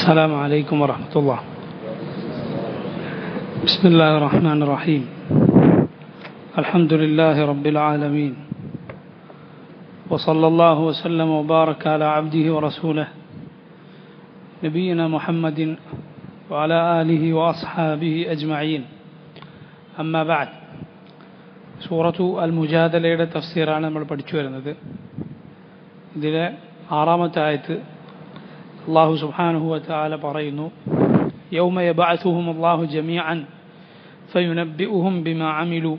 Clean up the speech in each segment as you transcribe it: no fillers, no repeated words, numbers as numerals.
السلام عليكم ورحمة الله. بسم الله الرحمن الرحيم. الحمد لله رب العالمين، وصلى الله وسلم وبارك على عبده ورسوله نبينا محمد وعلى آله وأصحابه أجمعين. أما بعد. സൂറത്തു അൽ മുജാദലയുടെ തഫ്സീറാണ് നമ്മൾ പഠിച്ചു വരുന്നത്. ഇതിലെ 6-ാമത്തെ ആയത്ത് അല്ലാഹു സുബ്ഹാനഹു വ തആല പറയുന്നു, യൗമ യബ്അസുഹുമുല്ലാഹു ജമീഅൻ ഫയുനബ്ബിഉഹും ബിമാ അമിലു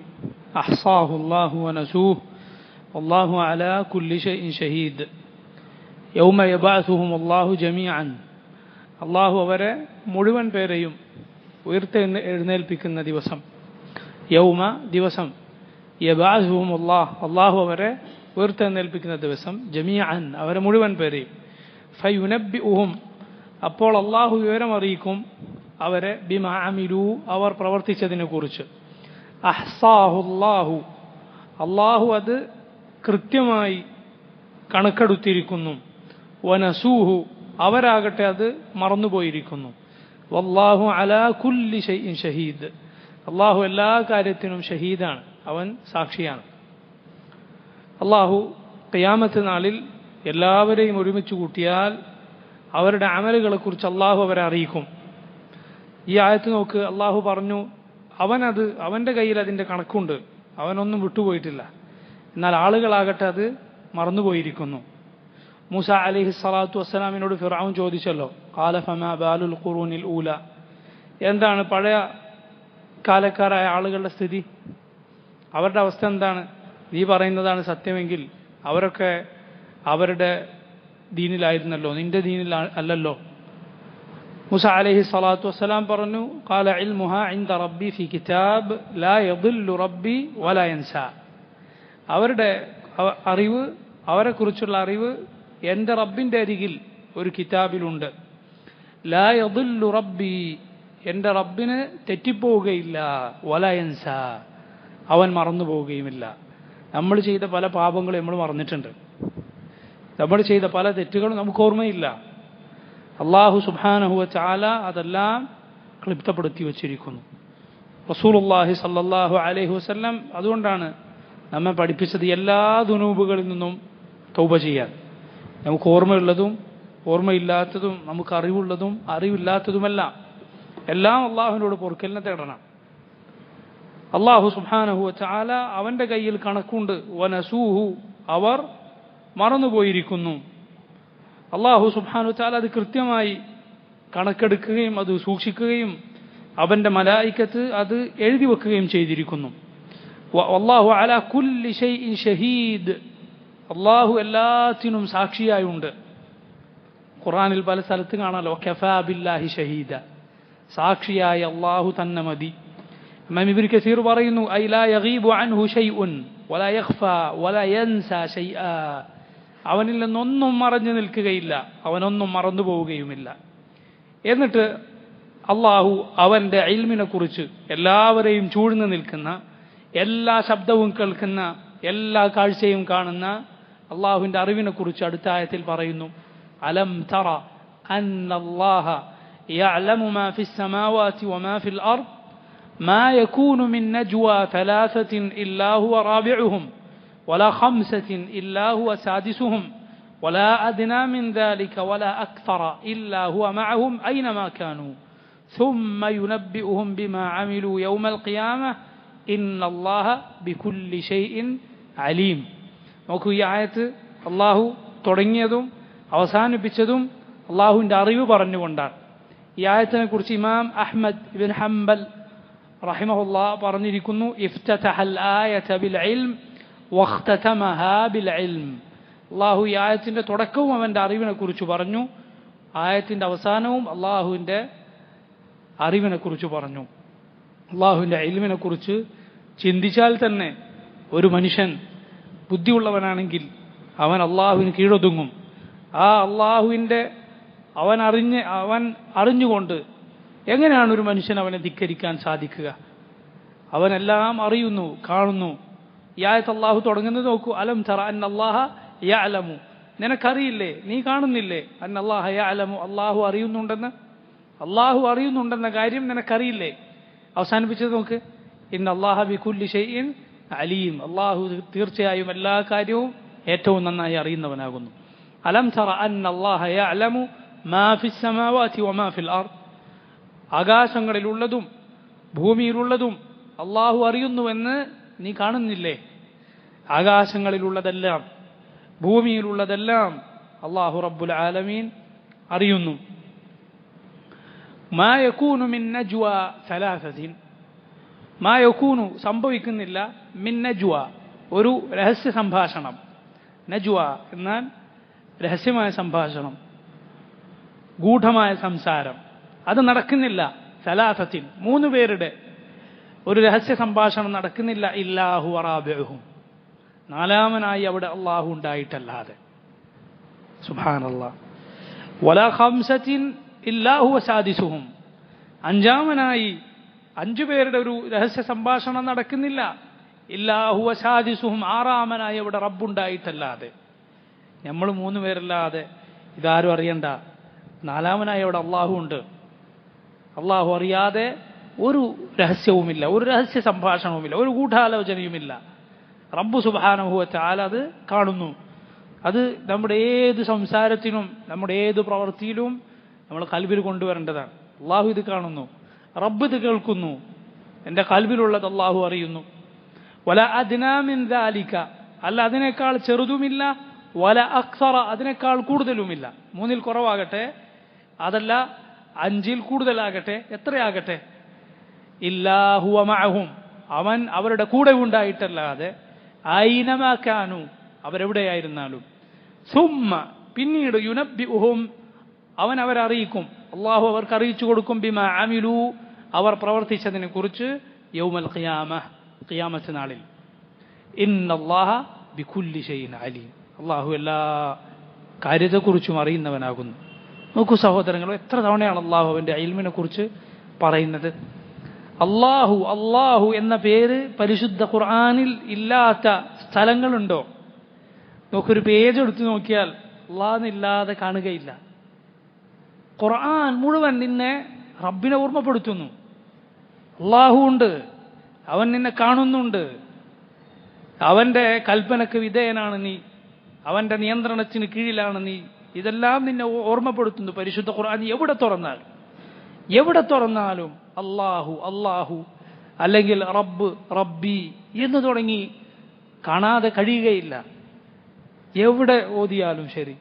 അഹ്സാഹു അല്ലാഹു വനസൂഹു വല്ലാഹു അലാ കുല്ലി ഷൈഇൻ ഷഹീദ്. യൗമ യബ്അസുഹുമുല്ലാഹു ജമീഅൻ, അല്ലാഹു അവരെ മുഴുവൻ പേരെയും ഉയർത്തെഴുന്നേൽപ്പിക്കുന്ന ദിവസം. യൗമ ദിവസം, യബ്അസുഹുമുല്ലാഹ് അല്ലാഹു അവരെ ഉയർത്തെഴുന്നേൽപ്പിക്കുന്ന ദിവസം, ജമീഅൻ അവരെ മുഴുവൻ പേരെയും, ഫയുനബ്ബിഉഹും അപ്പോൾ അല്ലാഹു വിവരമറിയിക്കും അവരെ, ബിമാ അമിലു അവർ പ്രവർത്തിച്ചതിനെ കുറിച്ച്. അഹ്സാഹുല്ലാഹു അല്ലാഹു അത് കൃത്യമായി കണക്കെടുത്തിരിക്കുന്നു. വനസൂഹു അവരാകട്ടെ അത് മറന്നുപോയിരിക്കുന്നു. വല്ലാഹു അലാ കുല്ലി ഷൈഇൻ ഷഹീദ് അല്ലാഹു എല്ലാ കാര്യത്തിനും ഷഹീദാണ്, അവൻ സാക്ഷിയാണ്. അല്ലാഹു ഖിയാമത്ത് നാളിൽ എല്ലാവരെയും ഒരുമിച്ച് കൂട്ടിയാൽ അവരുടെ അമലുകളെക്കുറിച്ച് അല്ലാഹു അവരെ അറിയിക്കും. ഈ ആയത്ത് നോക്ക്, അല്ലാഹു പറഞ്ഞു അവൻ്റെ കയ്യിൽ അതിൻ്റെ കണക്കുണ്ട്, അവനൊന്നും വിട്ടുപോയിട്ടില്ല. എന്നാൽ ആളുകളാകട്ടെ അത് മറന്നുപോയിരിക്കുന്നു. മൂസ അലൈഹി സ്വലാത്തു വസ്സലാമിനോട് ഫിർഔൻ ചോദിച്ചല്ലോ, ഖാല ഫമാ ബാലുൽ ഖുറൂനിൽ ഊല, എന്താണ് പഴയ കാലക്കാരായ ആളുകളുടെ സ്ഥിതി, അവരുടെ അവസ്ഥ എന്താണ്? നീ പറയുന്നതാണ് സത്യമെങ്കിൽ അവരൊക്കെ അവരുടെ ദീനിലായിരുന്നല്ലോ, നിന്റെ ദീനിൽ അല്ലല്ലോ. മൂസ അലൈഹി സ്വലാത്തു വസ്സലാം പറഞ്ഞു, ഖാല ഇൽമുഹാ ഇൻദ റബ്ബി ഫി കിതാബ് ലാ യദില്ലു റബ്ബി വലാ യൻസാ, അവരുടെ അറിവ്, അവരെക്കുറിച്ചുള്ള അറിവ് എൻ്റെ റബ്ബിൻ്റെ അരികിൽ ഒരു കിതാബിലുണ്ട്. ലാ യദില്ലു റബ്ബി, എൻ്റെ റബ്ബിന് തെറ്റിപ്പോവുകയില്ല, വലാ യൻസാ അവൻ മറന്നു പോവുകയുമില്ല. നമ്മൾ ചെയ്ത പല പാപങ്ങളും നമ്മൾ മറന്നിട്ടുണ്ട്, നമ്മൾ ചെയ്ത പല തെറ്റുകളും നമുക്ക് ഓർമ്മയില്ല. അല്ലാഹു സുബ്ഹാനഹു വ തആല അതെല്ലാം ക്ലിപ്തപ്പെടുത്തി വച്ചിരിക്കുന്നു. റസൂലുള്ളാഹി സ്വല്ലല്ലാഹു അലൈഹി വസല്ലം അതുകൊണ്ടാണ് നമ്മെ പഠിപ്പിച്ചത് എല്ലാ ദുനൂബുകളിൽ നിന്നും തൗബ ചെയ്യാൻ. നമുക്ക് ഓർമ്മയുള്ളതും ഓർമ്മയില്ലാത്തതും, നമുക്ക് അറിവുള്ളതും അറിവില്ലാത്തതുമെല്ലാം എല്ലാം അള്ളാഹുവിനോട് പൊറുക്കലിനെ തേടണം. അല്ലാഹു സുബ്ഹാനഹു വ തആല അവൻ്റെ കയ്യിൽ കണക്കുണ്ട്. വനസൂഹു അവർ മറന്നുപോയിരിക്കുന്നു. അല്ലാഹു സുബ്ഹാനഹു വ തആല അത് കൃത്യമായി കണക്കെടുക്കുകയും അത് സൂക്ഷിക്കുകയും അവൻ്റെ മലായികത്ത് അത് എഴുതി വെക്കുകയും ചെയ്തിരിക്കുന്നു. വല്ലാഹു അലാ കുല്ലി ഷൈഇൻ ഷഹീദ്, അല്ലാഹു എല്ലാത്തിനും സാക്ഷിയായുണ്ട്. ഖുർആനിൽ പല സ്ഥലത്ത് കാണാലോ, കഫാ ബില്ലാഹി ഷഹീദ, സാക്ഷിയായ അല്ലാഹു തന്നെ മതി. ഇമാം ഇബ്നു കസീർ പറയുന്നു, ഐ ലാ യഗീബു അൻഹു ഷൈഉൻ വലാ യഖ്ഫാ വലാ യൻസാ ഷൈആ, അവനിൽ നിന്നൊന്നും മറഞ്ഞു നിൽക്കുകയില്ല, അവനൊന്നും മറന്നു പോവുകയുമില്ല. എന്നിട്ട് അല്ലാഹു അവൻ്റെ ഇൽമിനെ കുറിച്ച്, എല്ലാവരെയും ചൂഴ്ന്നു നിൽക്കുന്ന, എല്ലാ ശബ്ദവും കേൾക്കുന്ന, എല്ലാ കാഴ്ചയും കാണുന്ന അല്ലാഹുവിൻ്റെ അറിവിനെ കുറിച്ച് അടുത്ത ആയത്തിൽ പറയുന്നു, അലം തറ അന്നല്ലാഹ യഅലമു മാ ഫിസ് സമാവാതി വമാ ഫിൽ അർദ് മാ യകൂനു മിൻ നജ്വാ തലാസത്തിൻ ഇല്ലാ ഹുവ റാബിഉഹും വലാ ഖംസത്തിൻ ഇല്ലാ ഹുവ സാദിസുഹും വലാ അദ്നാ മിൻ ദാലിക വലാ അക്തറ ഇല്ലാ ഹുവ മഅഹും ഐനമാ കാനൂ ثم ينبئهم بما عملوا يوم القيامة ഇന്നല്ലാഹ ബികുല്ലി ഷൈഇൻ അലീം. നോക്കൂ, ഈ ആയത്ത് അല്ലാഹു തുടങ്ങിയതും അവസാനിപ്പിച്ചതും അല്ലാഹുവിൻ്റെ അറിവ് പറഞ്ഞുകൊണ്ടാണ്. ഈ ആയത്തിനെ കുറിച്ച് ഇമാം അഹ്മദ് ഇബ്നു ഹംബൽ റഹിമഹുല്ലാഹ് പറഞ്ഞിരിക്കുന്നു, ഇഫ്തതഹൽ ആയത ബിൽ ഇൽം വഖ്തതമഹാ ബിൽ ഇൽം. അല്ലാഹു ഈ ആയത്തിൻ്റെ തുടക്കവും അവൻ്റെ അറിവിനെ കുറിച്ച് പറഞ്ഞു, ആയത്തിൻ്റെ അവസാനവും അല്ലാഹുവിൻ്റെ അറിവിനെ കുറിച്ച് പറഞ്ഞു. അള്ളാഹുവിൻ്റെ ഇൽമിനെ കുറിച്ച് ചിന്തിച്ചാൽ തന്നെ ഒരു മനുഷ്യൻ ബുദ്ധിയുള്ളവനാണെങ്കിൽ അവൻ അള്ളാഹുവിന് കീഴൊതുങ്ങും. ആ അള്ളാഹുവിൻ്റെ അവൻ അറിഞ്ഞുകൊണ്ട് എങ്ങനെയാണ് ഒരു മനുഷ്യൻ അവനെ ധിക്കരിക്കാൻ സാധിക്കുക? അവനെല്ലാം അറിയുന്നു, കാണുന്നു. ഈ ആയത്ത് അള്ളാഹു തുടങ്ങുന്നത് നോക്കൂ, അലം തറ അന്നല്ലാഹ യഅലമു, നിനക്കറിയില്ലേ, നീ കാണുന്നില്ലേ? അന്നല്ലാഹ യഅലമു, അള്ളാഹു അറിയുന്നുണ്ടെന്ന്, അള്ളാഹു അറിയുന്നുണ്ടെന്ന കാര്യം നിനക്കറിയില്ലേ? അവസാനിപ്പിച്ചത് നോക്ക്, ഇന്നല്ലാഹ ബികുല്ലി ഷൈഇൻ അലീം, അള്ളാഹു തീർച്ചയായും എല്ലാ കാര്യവും ഏറ്റവും നന്നായി അറിയുന്നവനാകുന്നു. അലം തറ അന്നല്ലാഹ യഅലമു മാ ഫിസ് സമാവാതി വമാ ഫിൽ അർദ്, ആകാശങ്ങളിലുള്ളതും ഭൂമിയിലുള്ളതും അള്ളാഹു അറിയുന്നുവെന്ന് നീ കാണുന്നില്ലേ? ആകാശങ്ങളിലുള്ളതെല്ലാം ഭൂമിയിലുള്ളതെല്ലാം അള്ളാഹു റബ്ബുൽ ആലമീൻ അറിയുന്നു. മാ യകൂനു മിൻ നജ്വ സലാസതിൻ, മാ യകൂനു സംഭവിക്കുന്നില്ല, മിൻ നജ്വ ഒരു രഹസ്യ സംഭാഷണം, നജ്വ എന്നാൽ രഹസ്യമായ സംഭാഷണം, ഗൂഢമായ സംസാരം, അത് നടക്കുന്നില്ല. സലാസത്തിൻ മൂന്ന് പേരുടെ ഒരു രഹസ്യ സംഭാഷണം നടക്കുന്നില്ല. ഇല്ലാഹു വറാബിഉഹും, നാലാമനായി അവിടെ അള്ളാഹു ഉണ്ടായിട്ടല്ലാതെ. സുബ്ഹാനല്ലാഹ്. വലാ ഖംസത്തിൻ ഇല്ലാഹു വസാദിസുഹും, അഞ്ചാമനായി അഞ്ചു പേരുടെ ഒരു രഹസ്യ സംഭാഷണം നടക്കുന്നില്ല. ഇല്ലാഹു വസാദിസുഹും, ആറാമനായി അവിടെ റബ്ബുണ്ടായിട്ടല്ലാതെ. നമ്മൾ മൂന്ന് പേരല്ലാതെ ഇതാരും അറിയണ്ട. നാലാമനായി അവിടെ അള്ളാഹു ഉണ്ട്. അള്ളാഹു അറിയാതെ ഒരു രഹസ്യവുമില്ല, ഒരു രഹസ്യ സംഭാഷണവുമില്ല, ഒരു ഗൂഢാലോചനയുമില്ല. റബ്ബു സുബ്ഹാനഹു വ തആല അത് കാണുന്നു. അത് നമ്മുടെ ഏത് സംസാരത്തിനും നമ്മുടെ ഏത് പ്രവൃത്തിയിലും നമ്മൾ കൽബിൽ കൊണ്ടുവരേണ്ടതാണ്. അള്ളാഹു ഇത് കാണുന്നു, റബ്ബ് ഇത് കേൾക്കുന്നു, എൻ്റെ കൽബിലുള്ളത് അള്ളാഹു അറിയുന്നു. വല അദ്നാ മിൻ ദാലിക, അല്ല അതിനേക്കാൾ ചെറുതുമില്ല, വല അക്സറ അതിനേക്കാൾ കൂടുതലുമില്ല. മൂന്നിൽ കുറവാകട്ടെ, അതല്ല അഞ്ചിൽ കൂടുതലാകട്ടെ, എത്രയാകട്ടെ, ഇല്ലാഹു മഅഹും, അവൻ അവരുടെ കൂടെ ഉണ്ടായിട്ടല്ലാതെ, ഐനമാ കാനു അവരെവിടെയായിരുന്നാലും, സുമ്മ പിന്നീട്, യുനബ്ബിഉഹും അവൻ അവരെ അറിയിക്കും, അള്ളാഹു അവർക്ക് അറിയിച്ചു കൊടുക്കും, ബിമാ അമിലു അവർ പ്രവർത്തിച്ചതിനെ കുറിച്ച്, യൗമൽ ഖിയാമ ഖിയാമത്ത് നാളിൽ. ഇന്നല്ലാഹ ബികുല്ലി ഷൈഇൻ അലീം, അള്ളാഹു എല്ലാ കാര്യത്തെക്കുറിച്ചും അറിയുന്നവനാകുന്നു. നോക്കൂ സഹോദരങ്ങളെ, എത്ര തവണയാണ് അള്ളാഹു അവൻ്റെ ഇൽമിനെ കുറിച്ച് പറയുന്നത്. അള്ളാഹു അള്ളാഹു എന്ന പേര് പരിശുദ്ധ ഖുർആനിൽ ഇല്ലാത്ത സ്ഥലങ്ങളുണ്ടോ? നോക്കൊരു പേജ് എടുത്തു നോക്കിയാൽ അള്ളാഹില്ലാതെ കാണുകയില്ല. ഖുർആൻ മുഴുവൻ നിന്നെ റബ്ബിനെ ഓർമ്മപ്പെടുത്തുന്നു. അള്ളാഹു ഉണ്ട്, അവൻ നിന്നെ കാണുന്നുണ്ട്, അവൻ്റെ കൽപ്പനക്ക് വിധേയനാണ് നീ, അവൻ്റെ നിയന്ത്രണത്തിന് കീഴിലാണ് നീ. ഇതെല്ലാം നിന്നെ ഓർമ്മപ്പെടുത്തുന്നു പരിശുദ്ധ ഖുർആൻ. എവിടെ തുറന്നാലും അള്ളാഹു അള്ളാഹു അല്ലെങ്കിൽ റബ്ബ് റബ്ബി എന്ന് തുടങ്ങി കാണാതെ കഴിയുകയില്ല. എവിടെ ഓതിയാലും ശരി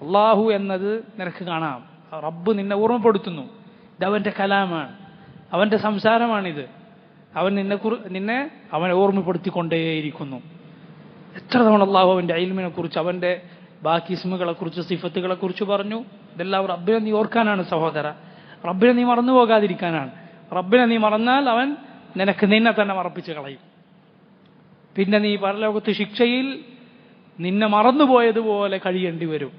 അള്ളാഹു എന്നത് നിനക്ക് കാണാം. റബ്ബ് നിന്നെ ഓർമ്മപ്പെടുത്തുന്നു. ഇതവൻ്റെ കലാമാണ്, അവൻ്റെ സംസാരമാണിത്. അവൻ നിന്നെ അവനെ ഓർമ്മപ്പെടുത്തിക്കൊണ്ടേയിരിക്കുന്നു. എത്ര തവണ അള്ളാഹു അവൻ്റെ ഇൽമിനെ കുറിച്ച്, അവൻ്റെ ബാക്കി ഇസ്മുകളെ കുറിച്ച്, സിഫത്തുകളെ കുറിച്ച് പറഞ്ഞു. ഇതെല്ലാം റബ്ബിനെ നീ ഓർക്കാനാണ് സഹോദര, റബ്ബിനെ നീ മറന്നു പോകാതിരിക്കാനാണ്. റബ്ബിനെ നീ മറന്നാൽ അവൻ നിനക്ക് നിന്നെ തന്നെ മറപ്പിച്ച് കളയും. പിന്നെ നീ പരലോകത്ത് ശിക്ഷയിൽ നിന്നെ മറന്നുപോയതുപോലെ കഴിയേണ്ടി വരും.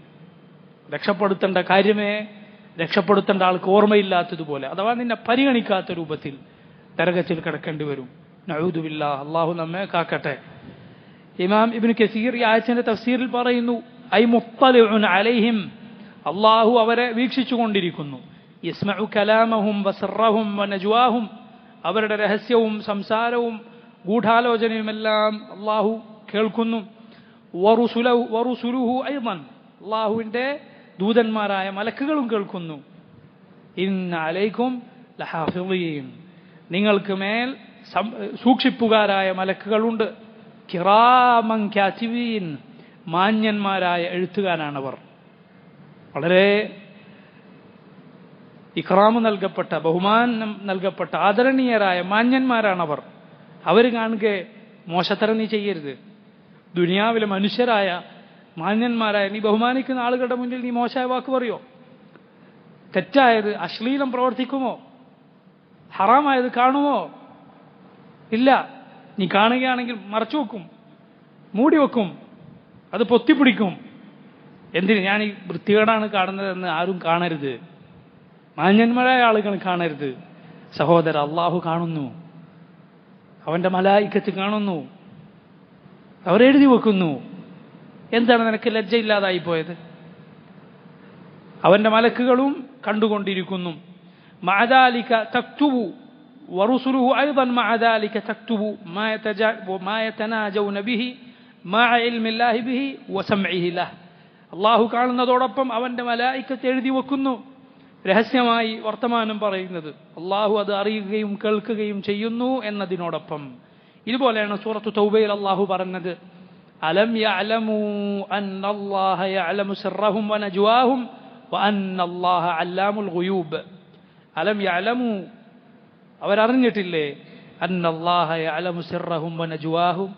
രക്ഷപ്പെടുത്തേണ്ട കാര്യമേ രക്ഷപ്പെടുത്തേണ്ട ആൾക്ക് ഓർമ്മയില്ലാത്തതുപോലെ, അഥവാ നിന്നെ പരിഗണിക്കാത്ത രൂപത്തിൽ നരകത്തിൽ കിടക്കേണ്ടി വരും. നഊദു ബില്ലാഹ്, അള്ളാഹു നമ്മെ കാക്കട്ടെ. ഇമാം ഇബ്നു കസീർ ഈ ആയത്തിന്റെ തഫ്സീറിൽ പറയുന്നു, ഐ മുത്തലിഉൻ അലൈഹിം, അള്ളാഹു അവരെ വീക്ഷിച്ചുകൊണ്ടിരിക്കുന്നു. യസ്മഉ കലാമഹും വസിറഹും വനജ്വാഹും, അവരുടെ രഹസ്യവും സംസാരവും ഗൂഢാലോചനയുമെല്ലാം അള്ളാഹു കേൾക്കുന്നു. വറുസുലുഹു അയ്ളൻ, അള്ളാഹുവിന്റെ ദൂതന്മാരായ മലക്കുകളും കേൾക്കുന്നു. ഇന്ന അലൈക്കും ലഹാഫിളീൻ, നിങ്ങൾക്ക് മേൽ സൂക്ഷിപ്പുകാരായ മലക്കുകളുണ്ട്. കിറാമൻ കാതിബീൻ, മാന്യന്മാരായ എഴുത്തുകാരാണവർ. വളരെ ഇക്റാമ് നൽകപ്പെട്ട, ബഹുമാനം നൽകപ്പെട്ട, ആദരണീയരായ മാന്യന്മാരാണവർ. അവർ കാണുക മോശത്തരം നീ ചെയ്യരുത്. ദുനിയാവിലെ മനുഷ്യരായ മാന്യന്മാരായ നീ ബഹുമാനിക്കുന്ന ആളുകളുടെ മുന്നിൽ നീ മോശമായ വാക്ക് പറയോ? തെറ്റായത് അശ്ലീലം പ്രവർത്തിക്കുമോ? ഹറാമായത് കാണുമോ? ഇല്ല. നീ കാണുകയാണെങ്കിൽ മറച്ചു വെക്കും, മൂടി വെക്കും, അത് പൊത്തിപ്പിടിക്കും. എന്തിന്? ഞാൻ ഈ വൃത്തികേടാണ് കാണുന്നതെന്ന് ആരും കാണരുത്, മാന്യന്മാരായ ആളുകൾ കാണരുത്. സഹോദര, അള്ളാഹു കാണുന്നു, അവന്റെ മലായിക്കത്ത് കാണുന്നു, അവരെഴുതി വെക്കുന്നു. എന്താണ് നിനക്ക് ലജ്ജയില്ലാതായി പോയത്? അവന്റെ മലക്കുകളും കണ്ടുകൊണ്ടിരിക്കുന്നു. മഅദാലിക തക്തുബു വറുസുലുഹു അയ്ദൻ മഅദാലിക തക്തുബു മാ യതനാജൗന ബിഹി മഅ ഇൽമില്ലാഹി ബിഹി വസംഇഹി ലഹ്. അല്ലാഹു കാണുന്നതോടൊപ്പം അവന്റെ മലായികത്ത് എഴുതി വെക്കുന്നു രഹസ്യമായി വർത്തമാനം പറയുന്നത്. അല്ലാഹു അത് അറിയുകയും കേൾക്കുകയും ചെയ്യുന്നു എന്നതിനോടൊപ്പം. ഇതുപോലെയാണ് സൂറത്തു തൗബയിൽ അല്ലാഹു പറഞ്ഞത്, അലം യഅലമു അന്നല്ലാഹ യഅലമു സിർറഹും വനജ്വാഹും വഅന്നല്ലാഹ അല്ലാമുൽ ഗുയൂബ്. അലം യഅലമു, അവരറിഞ്ഞിട്ടില്ലേ, അന്നല്ലാഹ യഅലമു സിർറഹും വനജ്വാഹും,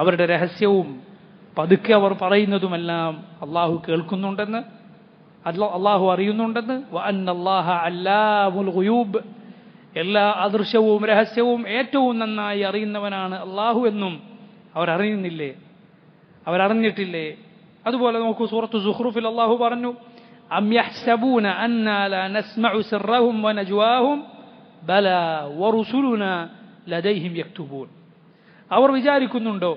അവരുടെ രഹസ്യവും പതുക്കെ അവർ പറയുന്നതുമെല്ലാം അല്ലാഹു കേൾക്കുന്നുണ്ടെന്ന്, അല്ലാഹു അറിയുന്നുണ്ടെന്ന്. വഅന്നല്ലാഹ അല്ലാമുൽ ഗുയൂബ്, എല്ലാ അദൃശ്യവും രഹസ്യവും ഏറ്റവും നന്നായി അറിയുന്നവനാണ് അല്ലാഹു എന്നും അവരറിയുന്നില്ലേ, അവരറിഞ്ഞിട്ടില്ലേ? അതുപോലെ നോക്കൂ, സൂറത്തു സുഖ്റുഫിൽ അല്ലാഹു പറഞ്ഞു, അം യഹ്സബൂന അന്നാ ലാ നസ്മഉ സിർറഹും വനജ്വാഹും ബലാ വറുസുലുനാ ലദൈഹിം യക്തുബൂൻ. അവർ വിചാരിക്കുന്നുണ്ടോ,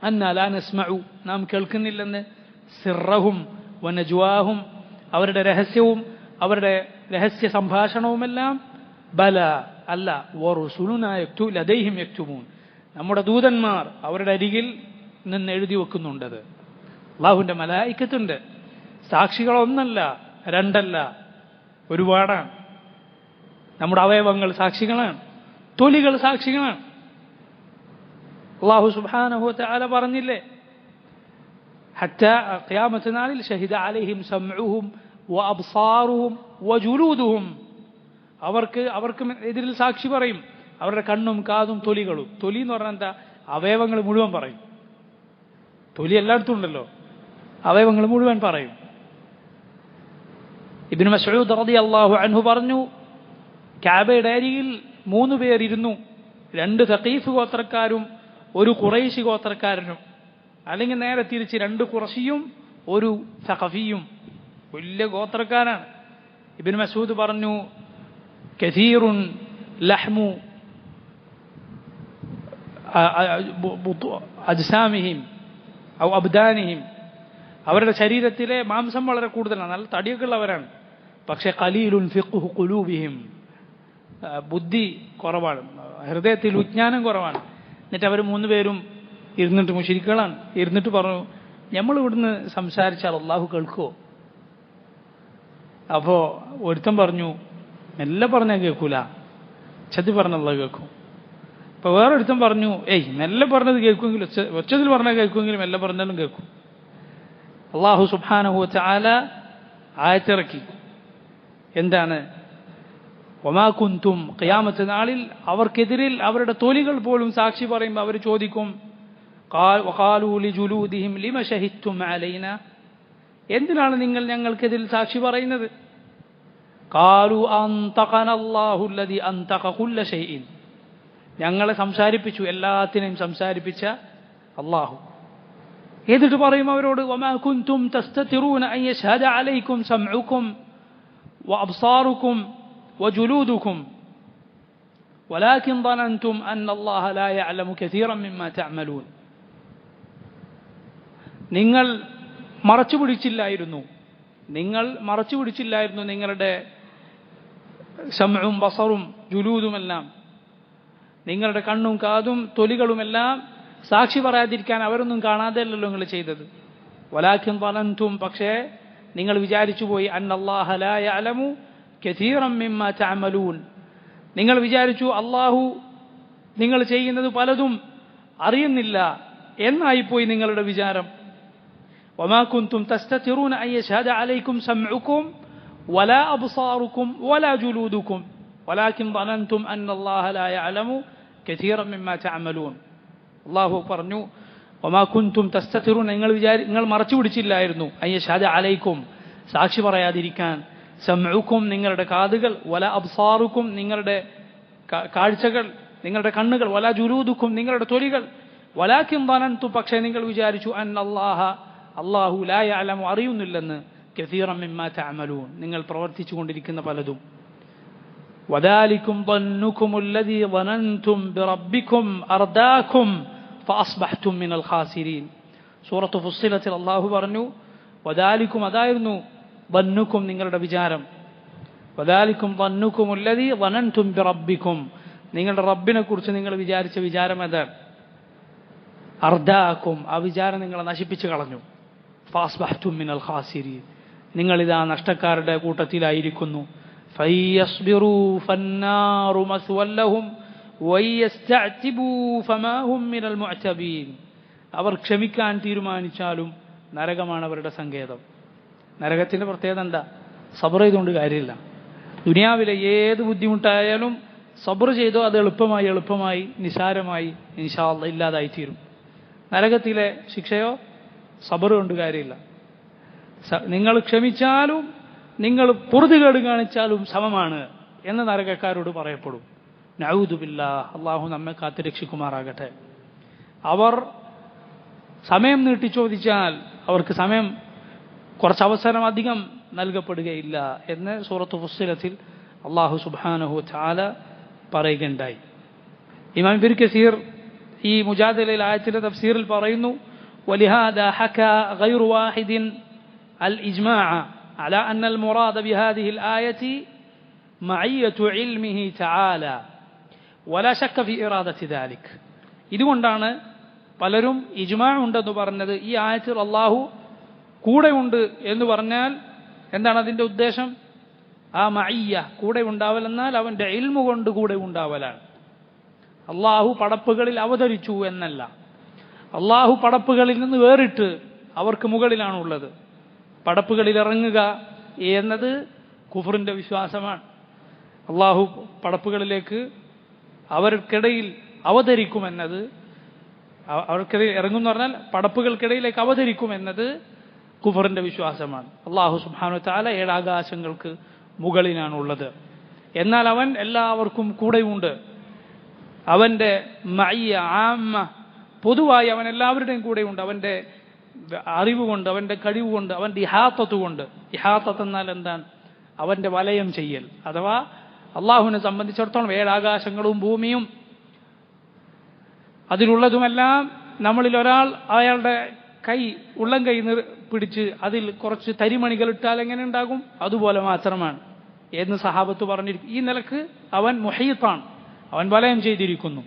അന്നാ ലാ നസ്മഉ, നാം കേൾക്കുന്നില്ലെന്ന്, സിർറഹും വനജ്വാഹും, അവരുടെ രഹസ്യവും അവരുടെ രഹസ്യ സംഭാഷണവുമെല്ലാം, ബല അല്ല, വറുസുലുനാ ലദൈഹിം യക്തുബൂൻ, നമ്മുടെ ദൂതന്മാർ അവരുടെ അരികിൽ നിന്ന് എഴുതി വെക്കുന്നുണ്ടത്. അല്ലാഹുവിന്റെ മലായികത്തുണ്ട്. സാക്ഷികളൊന്നല്ല, രണ്ടല്ല, ഒരുപാടാണ്. നമ്മുടെ അവയവങ്ങൾ സാക്ഷികളാണ്, തൊലികൾ സാക്ഷികളാണ്. അല്ലാഹു സുബ്ഹാനഹു വതആല പറഞ്ഞില്ലേ, ഹത്താ ഖിയാമത്ത് നാളിൽ ഷഹിദ അലൈഹിം സമഉഹും വഅബ്സാറുഹും വജുലൂദുഹും, അവർക്ക് എതിരിൽ സാക്ഷി പറയും അവരുടെ കണ്ണും കാതും തൊലികളും. തൊലി എന്ന് പറഞ്ഞാൽ എന്താ? അവയവങ്ങൾ മുഴുവൻ പറയും. തൊലി എല്ലായിടത്തും ഉണ്ടല്ലോ, അവയവങ്ങൾ മുഴുവൻ പറയും. ഇബ്നു മസ്ഊദ് റളിയല്ലാഹു അൻഹു പറഞ്ഞു, കഅബയുടെ അരികിൽ 3 പേരിരുന്നു, 2 സഖീഫ് ഗോത്രക്കാരും 1 ഖുറൈശി ഗോത്രക്കാരനും, അല്ലെങ്കിൽ നേരെ തിരിച്ച് 2 ഖുറശിയും 1 സഖഫിയും. വലിയ ഗോത്രക്കാരാണ്. ഇബ്നു മസ്ഊദ് പറഞ്ഞു, കസീറുൻ ലഹ്മു അജ്സാമിഹിം ഔ അബ്ദാനിഹിം, അവരുടെ ശരീരത്തിലെ മാംസം വളരെ കൂടുതലാണ്, നല്ല തടിയൊക്കെ ഉള്ളവരാണ്. പക്ഷെ ഖലീലുൻ ഫിഖ്ഹു ഖുലൂബിഹിം, ബുദ്ധി കുറവാണ്, ഹൃദയത്തിൽ വിജ്ഞാനം കുറവാണ്. എന്നിട്ട് അവർ 3 പേരും ഇരുന്നിട്ട്, മുശ്രിക്കുകളാണ്, ഇരുന്നിട്ട് പറഞ്ഞു, നമ്മൾ ഇവിടുന്ന് സംസാരിച്ചാൽ അല്ലാഹു കേൾക്കുമോ? അപ്പോ ഒരുത്തൻ പറഞ്ഞു, മെല്ലെ പറഞ്ഞാൽ കേൾക്കൂല, ഉച്ചത്തിൽ പറഞ്ഞ അല്ലാഹു കേൾക്കും. അപ്പൊ വേറൊരുത്തൻ പറഞ്ഞു, മെല്ലെ പറഞ്ഞത് കേൾക്കുമെങ്കിലും, ഒച്ചത്തിൽ പറഞ്ഞാൽ കേൾക്കുമെങ്കിലും മെല്ലെ പറഞ്ഞാലും കേൾക്കും. അല്ലാഹു സുബ്ഹാനഹു വതആല ആയത്തിറക്കി. എന്താണ്? വമാ കുന്തും, ഖിയാമത്ത് നാളിൽ അവർക്കെതിരിൽ അവരുടെ തൊലികൾ പോലും സാക്ഷി പറയുമ്പോൾ അവർ ചോദിക്കും, വഖാലൂ ലിജുലൂദിഹിം ലിമ ശഹിദ്തും അലൈനാ, എന്തിനാണ് നിങ്ങൾ ഞങ്ങൾക്കെതിരിൽ സാക്ഷി പറയുന്നത്? ഖാലൂ അൻതഖനല്ലാഹു അല്ലദീ അൻതഖ കുല്ല ശൈഇൻ, ഞങ്ങളെ സംസാരിപ്പിച്ചു, എല്ലാത്തിനെയും സംസാരിപ്പിച്ച അല്ലാഹു. എന്നിട്ട് പറയും അവരോട്, വമാ കുന്തും തസ്തതിറൂന അൻ യശ്ഹദ അലൈക്കും സമഉക്കും വഅബ്സാറുക്കും വജുലൂദുക്കും വലാകിൻ ظننتم അന്ന അല്ലാഹ ലാ യഅലമു കസീറൻ മിമ്മാ തഅമലൂൻ. നിങ്ങൾ മറച്ചു പിടിച്ചില്ലായിരുന്നു നിങ്ങളുടെ സമഉം ബസറും ജുലൂദുമെല്ലാം, നിങ്ങളുടെ കണ്ണും കാതും തൊലികളുമെല്ലാം സാക്ഷി പറയാതിരിക്കാൻ അവരൊന്നും കാണാതെയല്ലല്ലോ നിങ്ങൾ ചെയ്തത്. വലാകിൻ ظننتم, പക്ഷേ നിങ്ങൾ വിചാരിച്ചു പോയി, അന്നല്ലാഹ ലാ യഅലമു കസീറൻ മിമ്മാ തഅമലൂൻ, നിങ്ങൾ വിചാരിച്ചു അല്ലാഹു നിങ്ങൾ ചെയ്യുന്നത് പലതും അറിയുന്നില്ല എന്നായിപ്പോയി നിങ്ങളുടെ വിചാരം. വമാ കുന്തും തസ്തതിറൂന അൻ യശ്ഹദ അലൈക്കും സമഉക്കും വലാ അബ്സാറുക്കും വലാ ജുലൂദുക്കും വലാകിൻ ظننتم അന്നല്ലാഹ ലാ യഅലമു കസീറൻ മിമ്മാ തഅമലൂൻ. അല്ലാഹു പറഞ്ഞു, വമാ കുന്തും തസ്തതിറൂന, നിങ്ങൾ മറച്ചു പിടിച്ചില്ലായിരുന്നു, അൻ യശ്ഹദ അലൈക്കും, സാക്ഷി പറയാതിരിക്കാൻ, സമഉക്കും, നിങ്ങളുടെ കാതുകൾ, വലാ അബ്സാറുക്കും, നിങ്ങളുടെ കാഴ്ചകൾ, നിങ്ങളുടെ കണ്ണുകൾ, വലാ ജുലൂദുക്കും, നിങ്ങളുടെ തൊലികൾ, വലാകിൻ ظننتم, പക്ഷേ നിങ്ങൾ വിചാരിച്ചു, അന്നല്ലാഹ, അല്ലാഹു, ലാ യഅലമു, അറിയുന്നില്ലെന്ന്, കസീറൻ മിമ്മാ തഅമലൂൻ, നിങ്ങൾ പ്രവർത്തിച്ചു കൊണ്ടിരിക്കുന്ന പലതും. വദാലികും ظنكم الذي ظننتم بربكم أرداكم فأصبحتم من الخاسرين. സൂറത്ത് ഫുസ്സിലത്തിൽ അള്ളാഹു പറഞ്ഞു, വദാലിക്കും അതായിരുന്നു വന്നുക്കും നിങ്ങളുടെ വിചാരം, വദാലിക്കും വന്നുക്കും ഉല്ലദീ വനൻതും ബിറബ്ബിക്കും നിങ്ങളുടെ റബ്ബിനെ കുറിച്ച് നിങ്ങൾ വിചാരിച്ച വിചാരം അതാണ്. അർദാക്കും ആ വിചാരം നിങ്ങളെ നശിപ്പിച്ചു കളഞ്ഞു. ഫാസ്ബഹ്തും മിനൽ ഖാസിരീൻ നിങ്ങളിതാ നഷ്ടക്കാരുടെ കൂട്ടത്തിലായിരിക്കുന്നു. ഫയസ്ബിറൂ ഫന്നാറു മസ്വല്ലഹും വയസ്തഅതിബൂ ഫമാ ഹും മിനൽ മുഅ്തബീൻ അവർ ക്ഷമിക്കാൻ തീരുമാനിച്ചാലും നരകമാണ് അവരുടെ സങ്കേതം. നരകത്തിന്റെ പ്രത്യേകത എന്താ? സബർ ചെയ്തുകൊണ്ട് കാര്യമില്ല. ദുനിയാവിലെ ഏത് ബുദ്ധിമുട്ടായാലും സബർ ചെയ്തോ അത് എളുപ്പമായി നിസാരമായി ഇൻഷാ അല്ലാഹ് ഇല്ലാതായിത്തീരും. നരകത്തിലെ ശിക്ഷയോ സബർ കൊണ്ട് കാര്യമില്ല. നിങ്ങൾ ക്ഷമിച്ചാലും നിങ്ങൾ പൊറുതികേട് കാണിച്ചാലും സമമാണ് എന്ന് നരകക്കാരോട് പറയപ്പെടും. നഊദു ബില്ലാഹ് അല്ലാഹു നമ്മെ കാത്തുരക്ഷിക്കുമാറാകട്ടെ. അവർ സമയം നീട്ടി ചോദിച്ചാൽ അവർക്ക് സമയം കുറച്ച് അവസരം അധികം നൽകപ്പെടുകയില്ല എന്ന് സൂറത്ത് ഫുസ്സിലത്തിൽ അല്ലാഹു സുബ്ഹാനഹു വതആല പറയുകയുണ്ടായി. ഇമാം ഇബ്നു കസീർ ഈ മുജാദലയിൽ ആയത്തിന്റെ തഫ്സീറിൽ പറയുന്നു, വലിഹാദാ ഹകാ ഗൈറു വാഹിദിൻ അൽ ഇജ്മാഅ അലാ അന്ന അൽ മുറാദ ബിഹാദിഹിൽ ആയതി മഅയ്യതു ഇൽമിഹി തആല വലാ ശക്ക ഫീ ഇറാദത്തി ദാലിക്. ഇതുകൊണ്ടാണ് പലരും ഇജ്മാ ഉണ്ടെന്ന് പറഞ്ഞത്. ഈ ആയത്തിൽ അള്ളാഹു കൂടെയുണ്ട് എന്ന് പറഞ്ഞാൽ എന്താണ് അതിന്റെ ഉദ്ദേശം? ആ മഅയ്യ കൂടെ ഉണ്ടാവൽ എന്നാൽ അവന്റെ ഇൽമു കൊണ്ട് കൂടെ ഉണ്ടാവലാണ്. അള്ളാഹു പടപ്പുകളിൽ അവതരിച്ചു എന്നല്ല. അള്ളാഹു പടപ്പുകളിൽ നിന്ന് വേറിട്ട് അവർക്ക് മുകളിലാണുള്ളത്. പടപ്പുകളിൽ ഇറങ്ങുക എന്നത് കുഫറിന്റെ വിശ്വാസമാണ്. അള്ളാഹു പടപ്പുകളിലേക്ക് അവർക്കിടയിൽ അവതരിക്കുമെന്നത്, അവർക്കിടയിൽ ഇറങ്ങുമെന്ന് പറഞ്ഞാൽ പടപ്പുകൾക്കിടയിലേക്ക് അവതരിക്കുമെന്നത് കുഫറിന്റെ വിശ്വാസമാണ്. അള്ളാഹു സുബ്ഹാനഹു വതആല ഏഴാകാശങ്ങൾക്ക് മുകളിലാണുള്ളത്. എന്നാൽ അവൻ എല്ലാവർക്കും കൂടെയുണ്ട്. അവന്റെ മഅയ്യ ആമ്മ പൊതുവായി അവൻ എല്ലാവരുടെയും കൂടെയുണ്ട്. അവന്റെ അറിവ് കൊണ്ട്, അവന്റെ കഴിവ് കൊണ്ട്, അവന്റെ ഇഹാത്തത്ത് കൊണ്ട്. ഇഹാത്തത്ത് എന്നാൽ എന്താണ്? അവന്റെ വലയം ചെയ്യൽ. അഥവാ അള്ളാഹുവിനെ സംബന്ധിച്ചിടത്തോളം ഏഴാകാശങ്ങളും ഭൂമിയും അതിലുള്ളതുമെല്ലാം നമ്മളിൽ ഒരാൾ അയാളുടെ കൈ ഉള്ളം കൈ പിടിച്ച് അതിൽ കുറച്ച് തരിമണികൾ ഇട്ടാൽ എങ്ങനെ ഉണ്ടാകും? അതുപോലെ മാത്രമാണ് എന്ന് സഹാബത്ത് പറഞ്ഞിരിക്കും. ഈ നിലക്ക് അവൻ മുഹീത്താണ്, അവൻ വലയം ചെയ്തിരിക്കുന്നു.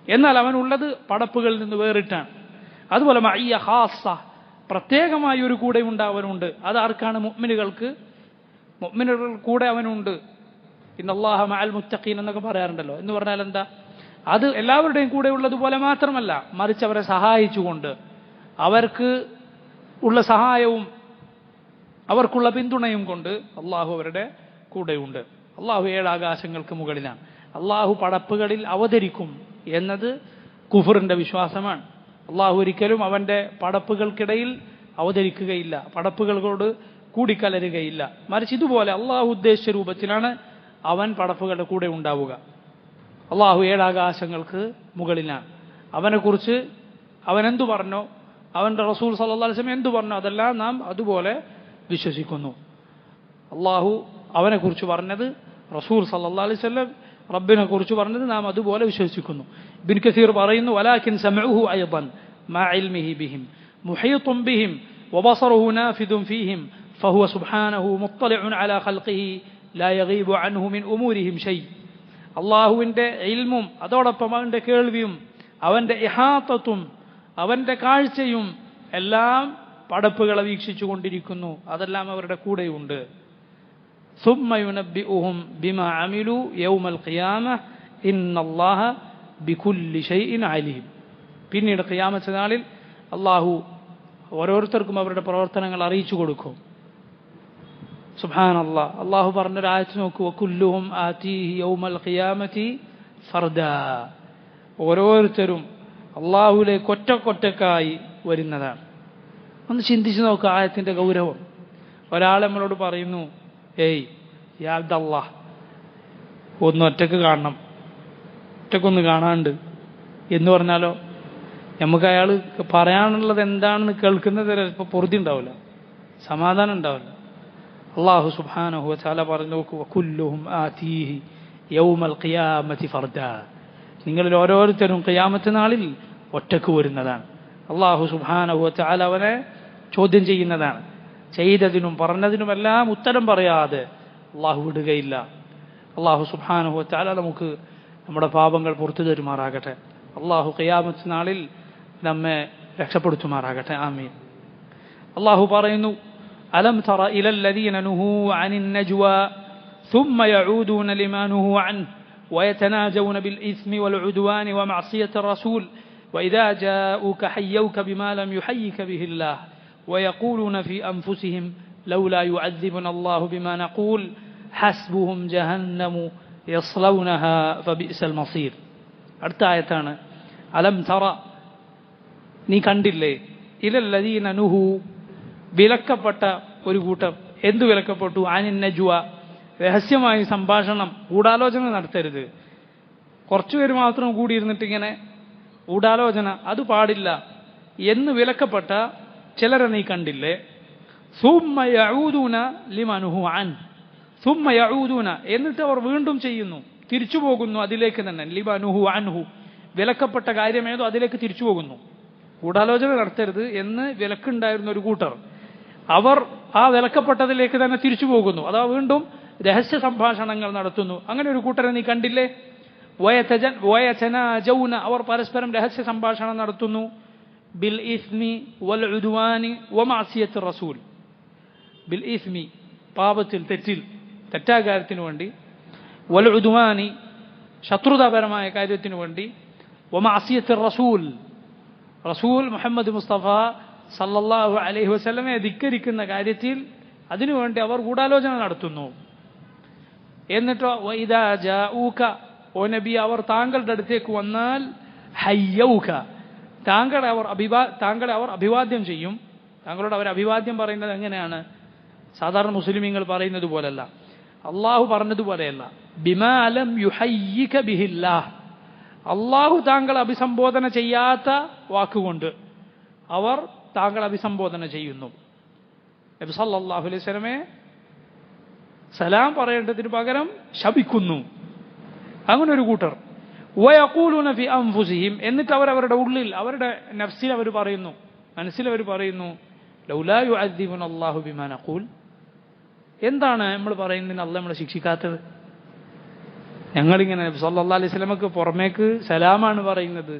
എന്നാൽ അവനുള്ളത് പടപ്പുകളിൽ നിന്ന് വേറിട്ടാണ്. അതുപോലെ മഅയ്യ ഖാസ്സ പ്രത്യേകമായി ഒരു കൂടെ അവനുണ്ട്. അത് ആർക്കാണ്? മുഅ്മിനുകൾക്ക്. മുഅ്മിനുകൾ കൂടെ അവനുണ്ട്. ഇന്നല്ലാഹ മഅൽ മുത്തഖീൻ എന്നൊക്കെ പറയാറുണ്ടല്ലോ. എന്ന് പറഞ്ഞാൽ എന്താ? അത് എല്ലാവരുടെയും കൂടെ ഉള്ളതുപോലെ മാത്രമല്ല, മറിച്ച് അവരെ സഹായിച്ചുകൊണ്ട് അവർക്ക് ഉള്ള സഹായവും അവർക്കുള്ള പിന്തുണയും കൊണ്ട് അള്ളാഹു അവരുടെ കൂടെയുണ്ട്. അള്ളാഹു ഏഴാകാശങ്ങൾക്ക് മുകളിലാണ്. അള്ളാഹു പടപ്പുകളിൽ അവതരിക്കും എന്നത് കുഫറിന്റെ വിശ്വാസമാണ്. അള്ളാഹു ഒരിക്കലും അവന്റെ പടപ്പുകൾക്കിടയിൽ അവതരിക്കുകയില്ല, പടപ്പുകളോട് കൂടിക്കലരുകയില്ല. മറിച്ച് ഇതുപോലെ അള്ളാഹു ഉദ്ദേശിച്ച രൂപത്തിലാണ് അവൻ പടപ്പുകളുടെ കൂടെ ഉണ്ടാവുക. അള്ളാഹു ഏഴാകാശങ്ങൾക്ക് മുകളിലാണ്. അവനെക്കുറിച്ച് അവൻ എന്തു പറഞ്ഞോ, അവന്റെ റസൂൽ സല്ലല്ലാഹു അലൈഹി വസല്ലം എന്തു പറഞ്ഞോ അതെല്ലാം നാം അതുപോലെ വിശ്വസിക്കുന്നു. അള്ളാഹു അവനെക്കുറിച്ച് പറഞ്ഞത്, റസൂൽ സല്ലല്ലാഹു അലൈഹി വസല്ലം റബ്ബിനെ കുറിച്ച് പറഞ്ഞത് നാം അതുപോലെ വിശ്വസിക്കുന്നു. ഇബ്നു കസീർ പറയുന്നു, വലാകിൻ സമഉഹു അയ്ളൻ മാ ഇൽമിഹി ബിഹിം മുഹീത്തുൻ ബിഹിം വബസറുഹു നാഫിദുൻ ഫീഹിം ഫഹുവ സുബ്ഹാനഹു മുത്തലിഉൻ അലാ ഖൽഖിഹി ലാ യഗീബു അൻഹു മിൻ ഉമൂരിഹിം ഷൈ. അള്ളാഹുവിന്റെ ഇൽമും അതോടൊപ്പം അവന്റെ കേൾവിയും അവന്റെ ഇഹാത്തത്തും അവന്റെ കാഴ്ചയും എല്ലാം പടപ്പുകളെ വീക്ഷിച്ചു കൊണ്ടിരിക്കുന്നു. അതെല്ലാം അവരുടെ കൂടെയുണ്ട്. ثم ينبئهم بما عملوا يوم القيامة إن الله بكل شيء عليم. പിന്നീട് ഖിയാമത്ത് നാളിൽ അള്ളാഹു ഓരോരുത്തർക്കും അവരുടെ പ്രവർത്തനങ്ങൾ അറിയിച്ചു കൊടുക്കും. സുബ്ഹാനല്ലാഹ്. അള്ളാഹു പറഞ്ഞൊരു ആയത്ത് നോക്കൂ, വകുല്ലുഹും ആതീഹി യൗമൽ ഖിയാമത്തി ഫർദാ. ഓരോരുത്തരും അള്ളാഹുവിലേക്ക് ഒറ്റക്കൊറ്റക്കായി വരുന്നതാണ്. ഒന്ന് ചിന്തിച്ചു നോക്കുക ആയത്തിന്റെ ഗൗരവം. ഒരാൾ നമ്മളോട് പറയുന്നു, ഏയ് യാ അബ്ദല്ലാഹ് ഒന്ന് ഒറ്റക്ക് കാണണം, ഒറ്റക്കൊന്ന് കാണാണ്ട് എന്ന് പറഞ്ഞാലോ നമുക്ക് അയാൾ പറയാനുള്ളത് എന്താണെന്ന് കേൾക്കുന്നത് ചിലപ്പോൾ പൊറുതി ഉണ്ടാവില്ല, സമാധാനം ഉണ്ടാവില്ല. അള്ളാഹു സുബ്ഹാനഹു വതആല പറഞ്ഞു നോക്കൂ, വകുല്ലുഹും ആതീഹി യൗമൽ ഖിയാമത്തി ഫർദാ. നിങ്ങളിൽ ഓരോരുത്തരും ഖിയാമത്ത് നാളിൽ ഒറ്റക്ക് വരുന്നതാണ്. അള്ളാഹു സുബ്ഹാനഹു വ തആല അവനെ ചോദ്യം ചെയ്യുന്നതാണ്. ചെയ്തതിനും പറഞ്ഞതിനുമെല്ലാം ഉത്തരം പറയാതെ അള്ളാഹു വിടുകയില്ല. അള്ളാഹു സുബ്ഹാനഹു വ തആല നമുക്ക് നമ്മുടെ പാപങ്ങൾ പുറത്തു തരുമാറാകട്ടെ. അള്ളാഹു ഖിയാമത്ത് നാളിൽ നമ്മെ രക്ഷപ്പെടുത്തുമാറാകട്ടെ. ആമീൻ. അള്ളാഹു പറയുന്നു, അലം തറ ഇലൽ ലദീന നുഹൂ അനിൻ നജ്വാ ثم يعودون لما نهوا عنه ويتناجون بالإثم والعدوان ومعصية الرسول وإذا جاءوك حيوك بما لم يحيك به الله ويقولون في أنفسهم لولا يعذبنا الله بما نقول حسبهم جهنم يصلونها فبئس المصير. അടുത്ത ആയത്താണ് അലം തറ, നീ കണ്ടില്ലേ, ഇലൽ ലദീന നുഹു, വിലക്കപ്പെട്ട ഒരു കൂട്ടം. എന്തു വിലക്കപ്പെട്ടു? അനിൻ നജ്വ, രഹസ്യമായി സംഭാഷണം, ഗൂഢാലോചന നടത്തരുത്. കുറച്ചുപേര് മാത്രം കൂടിയിരുന്നിട്ട് ഇങ്ങനെ ഗൂഢാലോചന, അത് പാടില്ല എന്ന് വിലക്കപ്പെട്ട ചിലരെ നീ കണ്ടില്ലേ? സുമ്മ യഊദൂന ലിമാ നുഹു അൻ, സുമ്മ യഊദൂന, എന്നിട്ട് അവർ വീണ്ടും ചെയ്യുന്നു, തിരിച്ചു പോകുന്നു അതിലേക്ക് തന്നെ. ലിമാ നുഹു അൻഹു, വിലക്കപ്പെട്ട കാര്യമേതോ അതിലേക്ക് തിരിച്ചു പോകുന്നു. ഗൂഢാലോചന നടത്തരുത് എന്ന് വിലക്കുണ്ടായിരുന്ന ഒരു കൂട്ടർ, അവർ ആ വിലക്കപ്പെട്ടതിലേക്ക് തന്നെ തിരിച്ചു പോകുന്നു. അതാ വീണ്ടും രഹസ്യ സംഭാഷണങ്ങൾ നടത്തുന്നു. അങ്ങനെ ഒരു കൂട്ടരെ നീ കണ്ടില്ലേ? വയതനാജൗന, അവർ പരസ്പരം രഹസ്യ സംഭാഷണം നടത്തുന്നു. ബിൽ ഇസ്മി വൽ ഉദ്വാനി വമഅസിയത്തി റസൂൽ, ബിൽ ഇസ്മി, പാപത്തിൽ, തെറ്റിൽ, തെറ്റായ കാര്യത്തിനു വേണ്ടി, വൽ ഉദ്വാനി, ശത്രുതാപരമായ കാര്യത്തിനു വേണ്ടി, വമഅസിയത്തി റസൂൽ, റസൂൽ മുഹമ്മദ് മുസ്തഫ സല്ലല്ലാഹു അലൈഹി വസല്ലമയെ ധിക്കരിക്കുന്ന കാര്യത്തിൽ അതിനുവേണ്ടി അവർ ഗൂഢാലോചന നടത്തുന്നു. എന്നിട്ടോ വഇദാ ജാഊക, ഓ നബി, അവർ താങ്കളുടെ അടുത്തേക്ക് വന്നാൽ ഹയ്യൗക, താങ്കളെ അവർ അഭിവാദ്യം ചെയ്യും. താങ്കളോട് അവർ അഭിവാദ്യം പറയുന്നത് എങ്ങനെയാണ്? സാധാരണ മുസ്ലിമീങ്ങൾ പറയുന്നത് പോലല്ല, അള്ളാഹു പറഞ്ഞതുപോലെയല്ല. ബിമാ ലം യുഹയ്യിക ബിഹില്ലാഹ്, അള്ളാഹു താങ്കൾ അഭിസംബോധന ചെയ്യാത്ത വാക്കുകൊണ്ട് അവർ താങ്കൾ അഭിസംബോധന ചെയ്യുന്നു. നബി സല്ലല്ലാഹു അലൈഹി വസല്ലമയെ സലാം പറയേണ്ടതിന് പകരം ശപിക്കുന്നു. അങ്ങനെ ഒരു കൂട്ടർ. വയഖൂലൂന ഫി അൻഫുസിഹിം, എന്നിട്ട് അവരവരുടെ ഉള്ളിൽ, അവരുടെ നഫ്സിൽ അവർ പറയുന്നു, മനസ്സിൽ അവർ പറയുന്നു, ലൗലാ യുഅദ്ദിബുന അല്ലാഹു ബിമാ നഖൂൽ, എന്താണ് നമ്മൾ പറയുന്നതിന് അല്ലാഹ് നമ്മളെ ശിക്ഷിക്കാത്തത്? ഞങ്ങളിങ്ങനെ നബി സല്ലല്ലാഹു അലൈഹി വസല്ലമക്ക് പുറമേക്ക് സലാമാണ് പറയുന്നത്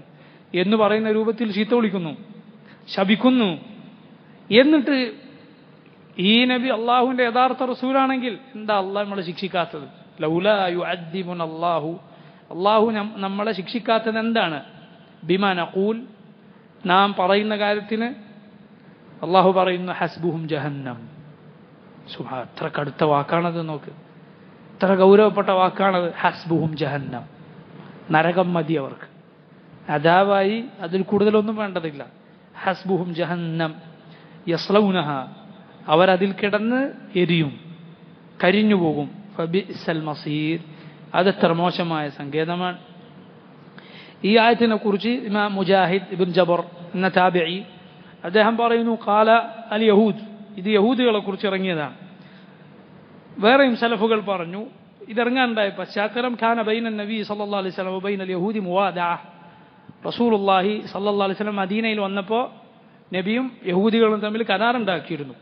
എന്ന് പറയുന്ന രൂപത്തിൽ ചീത്ത വിളിക്കുന്നു, ശപിക്കുന്നു. എന്നിട്ട് ഈ നബി അള്ളാഹുവിന്റെ യഥാർത്ഥ റസൂലാണെങ്കിൽ എന്താ അള്ളാഹ് നമ്മളെ ശിക്ഷിക്കാത്തത്? ലൗലാ യുഅദ്ദിബുന അല്ലാഹു, അള്ളാഹു നമ്മളെ ശിക്ഷിക്കാത്തത് എന്താണ്? ബിമാ നഖൂൽ, നാം പറയുന്ന കാര്യത്തിന്. അള്ളാഹു പറയുന്നു ഹസ്ബുഹും ജഹന്നം. സുബ്ഹാൻ, എത്ര കടുത്ത വാക്കാണത് നോക്ക്, എത്ര ഗൗരവപ്പെട്ട വാക്കാണത്. ഹസ്ബുഹും ജഹന്നം, നരകം മതി അവർക്ക്, അദാബായി, അതിൽ കൂടുതലൊന്നും വേണ്ടതില്ല. ഹസ്ബുഹും ജഹന്നം യസ്ലൗനഹ, അവരതിൽ കിടന്ന് എരിയും, കരിഞ്ഞു പോകും. ഫബിഅ്സൽ മസീർ, അതെത്ര മോശമായ സങ്കേതമാണ്. ഈ ആയത്തിനെ കുറിച്ച് ഇമാം മുജാഹിദ് ഇബ്ൻ ജബർ എന്ന താബിഈ അദ്ദേഹം പറയുന്നു, ഖാല അൽ യഹൂദ്, ഇത് യഹൂദികളെ കുറിച്ച് ഇറങ്ങിയതാണ്. വേറെയും സലഫുകൾ പറഞ്ഞു, ഇതിറങ്ങാനുണ്ടായ പശ്ചാത്തലം ഖാന ബൈന നബി സല്ലല്ലാഹു അലൈഹി വസല്ലം ബൈന അൽ യഹൂദി മുവാദഅ, റസൂലുള്ളാഹി സല്ലല്ലാഹു അലൈഹി വസല്ലം മദീനയിൽ വന്നപ്പോൾ നബിയും യഹൂദികളും തമ്മിൽ കരാറുണ്ടാക്കിയിരുന്നു.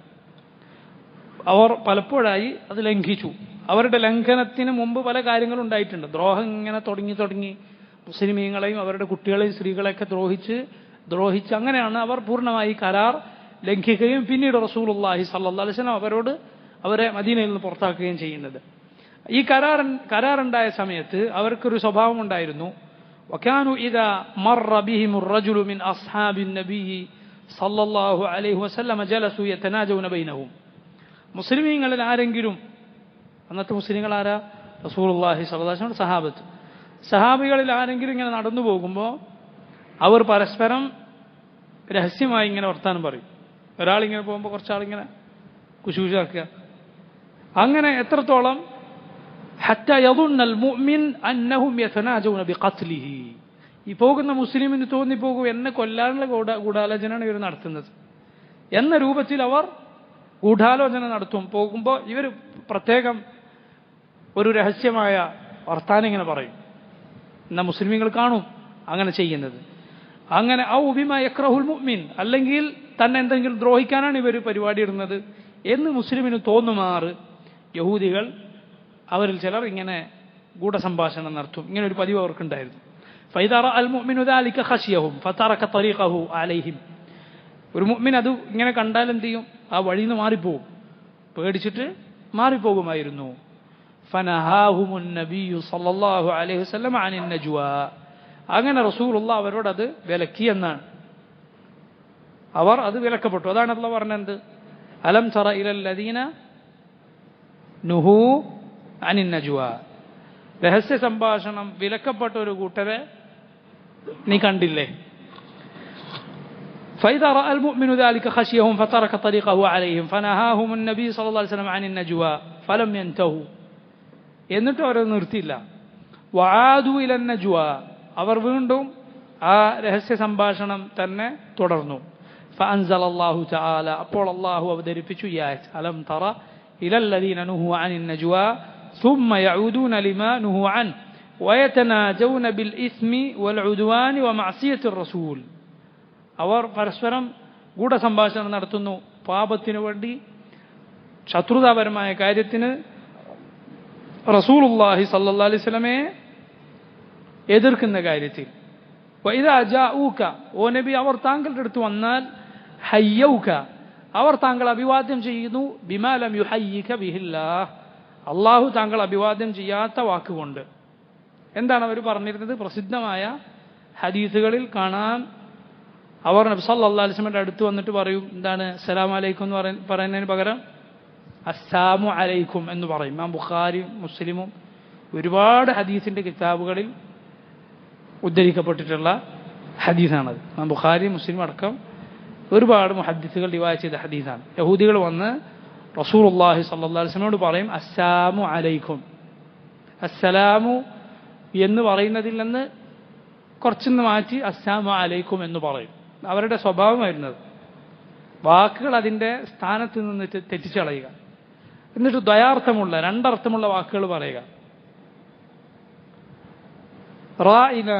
അവർ പലപ്പോഴായി അത് ലംഘിച്ചു. അവരുടെ ലംഘനത്തിന് മുമ്പ് പല കാര്യങ്ങളും ഉണ്ടായിട്ടുണ്ട്. ദ്രോഹം ഇങ്ങനെ തുടങ്ങി മുസ്ലിമീങ്ങളെയും അവരുടെ കുട്ടികളെയും സ്ത്രീകളെയൊക്കെ ദ്രോഹിച്ച് അങ്ങനെയാണ് അവർ പൂർണ്ണമായി കരാർ ലംഘിക്കുകയും പിന്നീട് റസൂലുള്ളാഹി സല്ലല്ലാഹു അലൈഹി വസല്ലം അവരെ മദീനയിൽ നിന്ന് പുറത്താക്കുകയും ചെയ്യുന്നത്. ഈ കരാറുണ്ടായ സമയത്ത് അവർക്കൊരു സ്വഭാവം ഉണ്ടായിരുന്നു. വകാനു ഇദാ മറ ബിഹിമുർ റജുലു മിൻ അസ്ഹാബിൻ നബിയ്യി സല്ലല്ലാഹു അലൈഹി വസല്ലം ജലസു യതനാജൗന ബൈനഹും, മുസ്ലിമീങ്ങളിൽ ആരെങ്കിലും, അന്നത്തെ മുസ്ലിങ്ങൾ ആരാ? റസൂലുള്ളാഹി സ്വല്ലല്ലാഹു അലൈഹി വസല്ലം സഹാബികളിൽ ആരെങ്കിലും ഇങ്ങനെ നടന്നു പോകുമ്പോൾ അവർ പരസ്പരം രഹസ്യമായി ഇങ്ങനെ വർത്താനം പറയും. ഒരാളിങ്ങനെ പോകുമ്പോൾ കുറച്ചാളിങ്ങനെ കുശൂശാക്കുക. അങ്ങനെ എത്രത്തോളം ഹത്താ യദുന്നൽ മുഅ്മിൻ അന്നഹും യതനാജൗന ബിഖത്ലിഹി, ഈ പോകുന്ന മുസ്ലിമിന് തോന്നിപ്പോകും എന്നെ കൊല്ലാനുള്ള ഗൂഢാലോചനയാണ് ഇവർ നടത്തുന്നത് എന്ന രൂപത്തിൽ അവർ ഗൂഢാലോചന നടത്തും. പോകുമ്പോൾ ഇവർ പ്രത്യേകം ഒരു രഹസ്യമായ വർത്താനം ഇങ്ങനെ പറയും. എന്നാൽ മുസ്ലിമീങ്ങൾ കാണും അങ്ങനെ ചെയ്യുന്നത്. അങ്ങനെ ഔ ബിമാ യക്റഹുൽ മുഅ്മിൻ, അല്ലെങ്കിൽ തന്നെ എന്തെങ്കിലും ദ്രോഹിക്കാനാണ് ഇവർ പരിപാടി ഇടുന്നത് എന്ന് മുസ്ലിമിന് തോന്നുമാറ് യഹൂദികൾ അവരിൽ ചിലർ ഇങ്ങനെ ഗൂഢസംഭാഷണം നടത്തും. ഇങ്ങനെ ഒരു പതിവ് അവർക്കുണ്ടായിരുന്നു. ഫൈദാ റഅൽ മുഅ്മിനു ദാലിക ഖശിയഹും ഫതറക തരീഖഹു അലൈഹിം. ഒരു മുഅ്മിൻ അത് ഇങ്ങനെ കണ്ടാൽ എന്ത് ചെയ്യും? ആ വഴിയിൽ നിന്ന് മാറിപ്പോകും, പേടിച്ചിട്ട് മാറിപ്പോകുമായിരുന്നു. ഫനഹാഹുമുൻ നബിയ്യു സല്ലല്ലാഹു അലൈഹി വസല്ലം അനിൻ നജ്വാ. അങ്ങനെ റസൂലുള്ളാഹി അവരോട് അത് വിലക്കി എന്നാണ്. അവർ അത് വിലക്കപ്പെട്ടു. അതാണ് അല്ലാഹു പറഞ്ഞത്, അലം തറ ഇലൽ ലദീന നുഹു അനിൻ നജ്വാ. രഹസ്യ സംഭാഷണം വിലക്കപ്പെട്ട ഒരു കൂട്ടരെ നീ കണ്ടില്ലേ? فإذا رأى المؤمن ذلك خشيهم فترك طريقه عليهم فنهاهم النبي صلى الله عليه وسلم عن النجوى فلم ينتهوا. എന്നിട്ട് അവർ നിർത്തിയില്ല. വആദു ഇല നജ്വ, അവർ വീണ്ടും ആ രഹസ്യ സംഭാഷണം തന്നെ തുടർന്നു. فأنزل الله تعالى, അപ്പോൾ അല്ലാഹു അവതരിപ്പിച്ചു ഈ ആയത്ത്, അലം തറ ഇലൽ ലദീന നുഹു അനിൻ നജ്വ ثم يعودون لما نهوا عنه ويتناجون بالإثم والعدوان ومعصية الرسول. അവർ പരസ്പരം ഗൂഢസംഭാഷണം നടത്തുന്നു പാപത്തിനു വേണ്ടി, ശത്രുതാപരമായ കാര്യത്തിന്, റസൂലുള്ളാഹി സ്വല്ലല്ലാഹു അലൈഹി വസല്ലമയെ എതിർക്കുന്ന കാര്യത്തിൽ. വഇദാ ജാഊക, ഓ നബി അവർ താങ്കളുടെ അടുത്ത് വന്നാൽ, ഹയ്യൗക, അവർ താങ്കൾ അഭിവാദ്യം ചെയ്യുന്നു, ബിമാ ലം യുഹയ്യിക ബിഹില്ലാഹ്, അള്ളാഹു താങ്കൾ അഭിവാദ്യം ചെയ്യാത്ത വാക്കുകൊണ്ട്. എന്താണ് അവർ പറഞ്ഞിരുന്നത്? പ്രസിദ്ധമായ ഹദീസുകളിൽ കാണാം, അവർ നബി സല്ലല്ലാഹു അലൈഹി വസല്ലമയുടെ അടുത്ത് വന്നിട്ട് പറയും, എന്താണ്? അസ്സലാമു അലൈക്കും എന്ന് പറയുന്നതിന് പകരം അസ്സാമു അലൈക്കും എന്ന് പറയും. ഇമാം ബുഖാരിയും മുസ്ലിമും ഒരുപാട് ഹദീസിന്റെ കിതാബുകളിൽ ഉദ്ധരിക്കപ്പെട്ടിട്ടുള്ള ഹദീസാണത്. ഇമാം ബുഖാരി മുസ്ലിം അടക്കം ഒരുപാട് മുഹദ്ദിസുകൾ റിവായത്ത് ചെയ്ത ഹദീസാണ്. യഹൂദികൾ വന്ന് റസൂലുള്ളാഹി സ്വല്ലല്ലാഹു അലൈഹി വസല്ലമയോട് പറയും, അസ്സാമു അലൈക്കും. അസ്സലാമു എന്ന് പറയുന്നതിൽ നിന്ന് കുറച്ചൊന്ന് മാറ്റി അസ്സാമു അലൈക്കും എന്ന് പറയും. അവരുടെ സ്വഭാവമായിരുന്നത്. വാക്കുകൾ അതിൻ്റെ സ്ഥാനത്ത് നിന്ന് തെറ്റിച്ചു കളയുക, എന്നിട്ട് ദ്വയാർത്ഥമുള്ള, രണ്ടർത്ഥമുള്ള വാക്കുകൾ പറയുക. റാഇന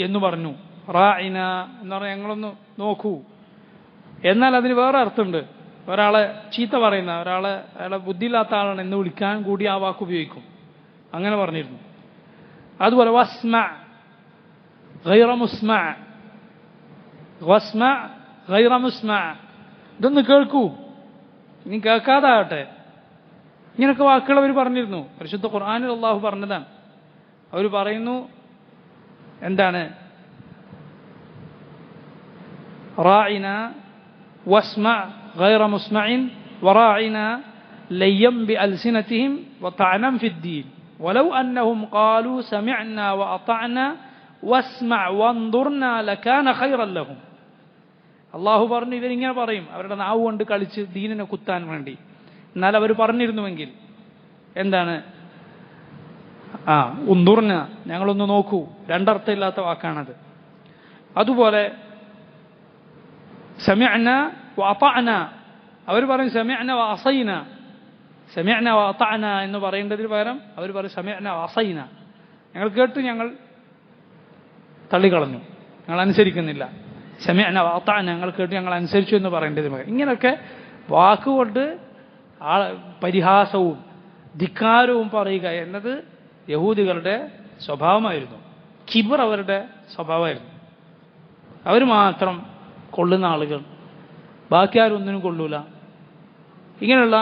എന്ന് പറഞ്ഞു. റാഇന എന്ന് പറഞ്ഞാൽ ഞങ്ങളൊന്ന് നോക്കൂ. എന്നാൽ അതിന് വേറെ അർത്ഥമുണ്ട്. ഒരാളെ ചീത്ത പറയുന്ന, അയാളെ ബുദ്ധിയില്ലാത്ത ആളാണ് എന്ന് വിളിക്കാൻ കൂടി ആ വാക്ക് ഉപയോഗിക്കും. അങ്ങനെ പറഞ്ഞിരുന്നു. അതുപോലെ വസ്മ ഗൈറ മുസ്മ, വസ്മ ഗൈറ മുസ്മ, ഇതൊന്ന് കേൾക്കൂ, നീ കേൾക്കാതാകട്ടെ. ഇങ്ങനൊക്കെ വാക്കുകൾ അവർ പറഞ്ഞിരുന്നു. പരിശുദ്ധ ഖുർആനിൽ അല്ലാഹു പറഞ്ഞതാണ്. അവർ പറയുന്നു, എന്താണ്? റാഇന വസ്മ ഗൈറ മുസ്മഇൻ വറാഇന ലയ്യം ബിഅൽസിനതിഹിം വതഅനം ഫിദ്ദീൻ വലൗ അന്നഹും ഖാലൂ സമിഅന വഅതഅന വസ്മഅ വൻദുർനാ ലകാന ഖൈറൻ ലഹും. അള്ളാഹു പറഞ്ഞു, ഇവരിങ്ങനെ പറയും അവരുടെ നാവ് കൊണ്ട് കളിച്ച് ദീനിനെ കുത്താൻ വേണ്ടി. എന്നാൽ അവർ പറഞ്ഞിരുന്നുവെങ്കിൽ എന്താണ്? ഉന്ദുർന, ഞങ്ങളൊന്ന് നോക്കൂ. രണ്ടർത്ഥമില്ലാത്ത വാക്കാണത്. അതുപോലെ സമിഅന വഅതഅന, അവർ പറയും സമിഅന വഅസൈന. സമിഅന വഅതഅന എന്ന് പറയേണ്ടതിന് പകരം അവർ പറയും സമിഅന വഅസൈന, ഞങ്ങൾ കേട്ടു, ഞങ്ങൾ തള്ളിക്കളഞ്ഞു, ഞങ്ങൾ അനുസരിക്കുന്നില്ല. സമിഅന വഅതഅന, ഞങ്ങൾ കേട്ടു, ഞങ്ങൾ അനുസരിച്ചു എന്ന് പറയേണ്ടതിന് പകരം ഇങ്ങനെയൊക്കെ വാക്കുകൊണ്ട് പരിഹാസവും ധിക്കാരവും പറയുക എന്നത് യഹൂദികളുടെ സ്വഭാവമായിരുന്നു. കിബർ അവരുടെ സ്വഭാവമായിരുന്നു. അവർ മാത്രം കൊള്ളുന്ന ആളുകൾ, ബാക്കി ആരും ഒന്നിനും കൊള്ളൂല. ഇങ്ങനെയുള്ള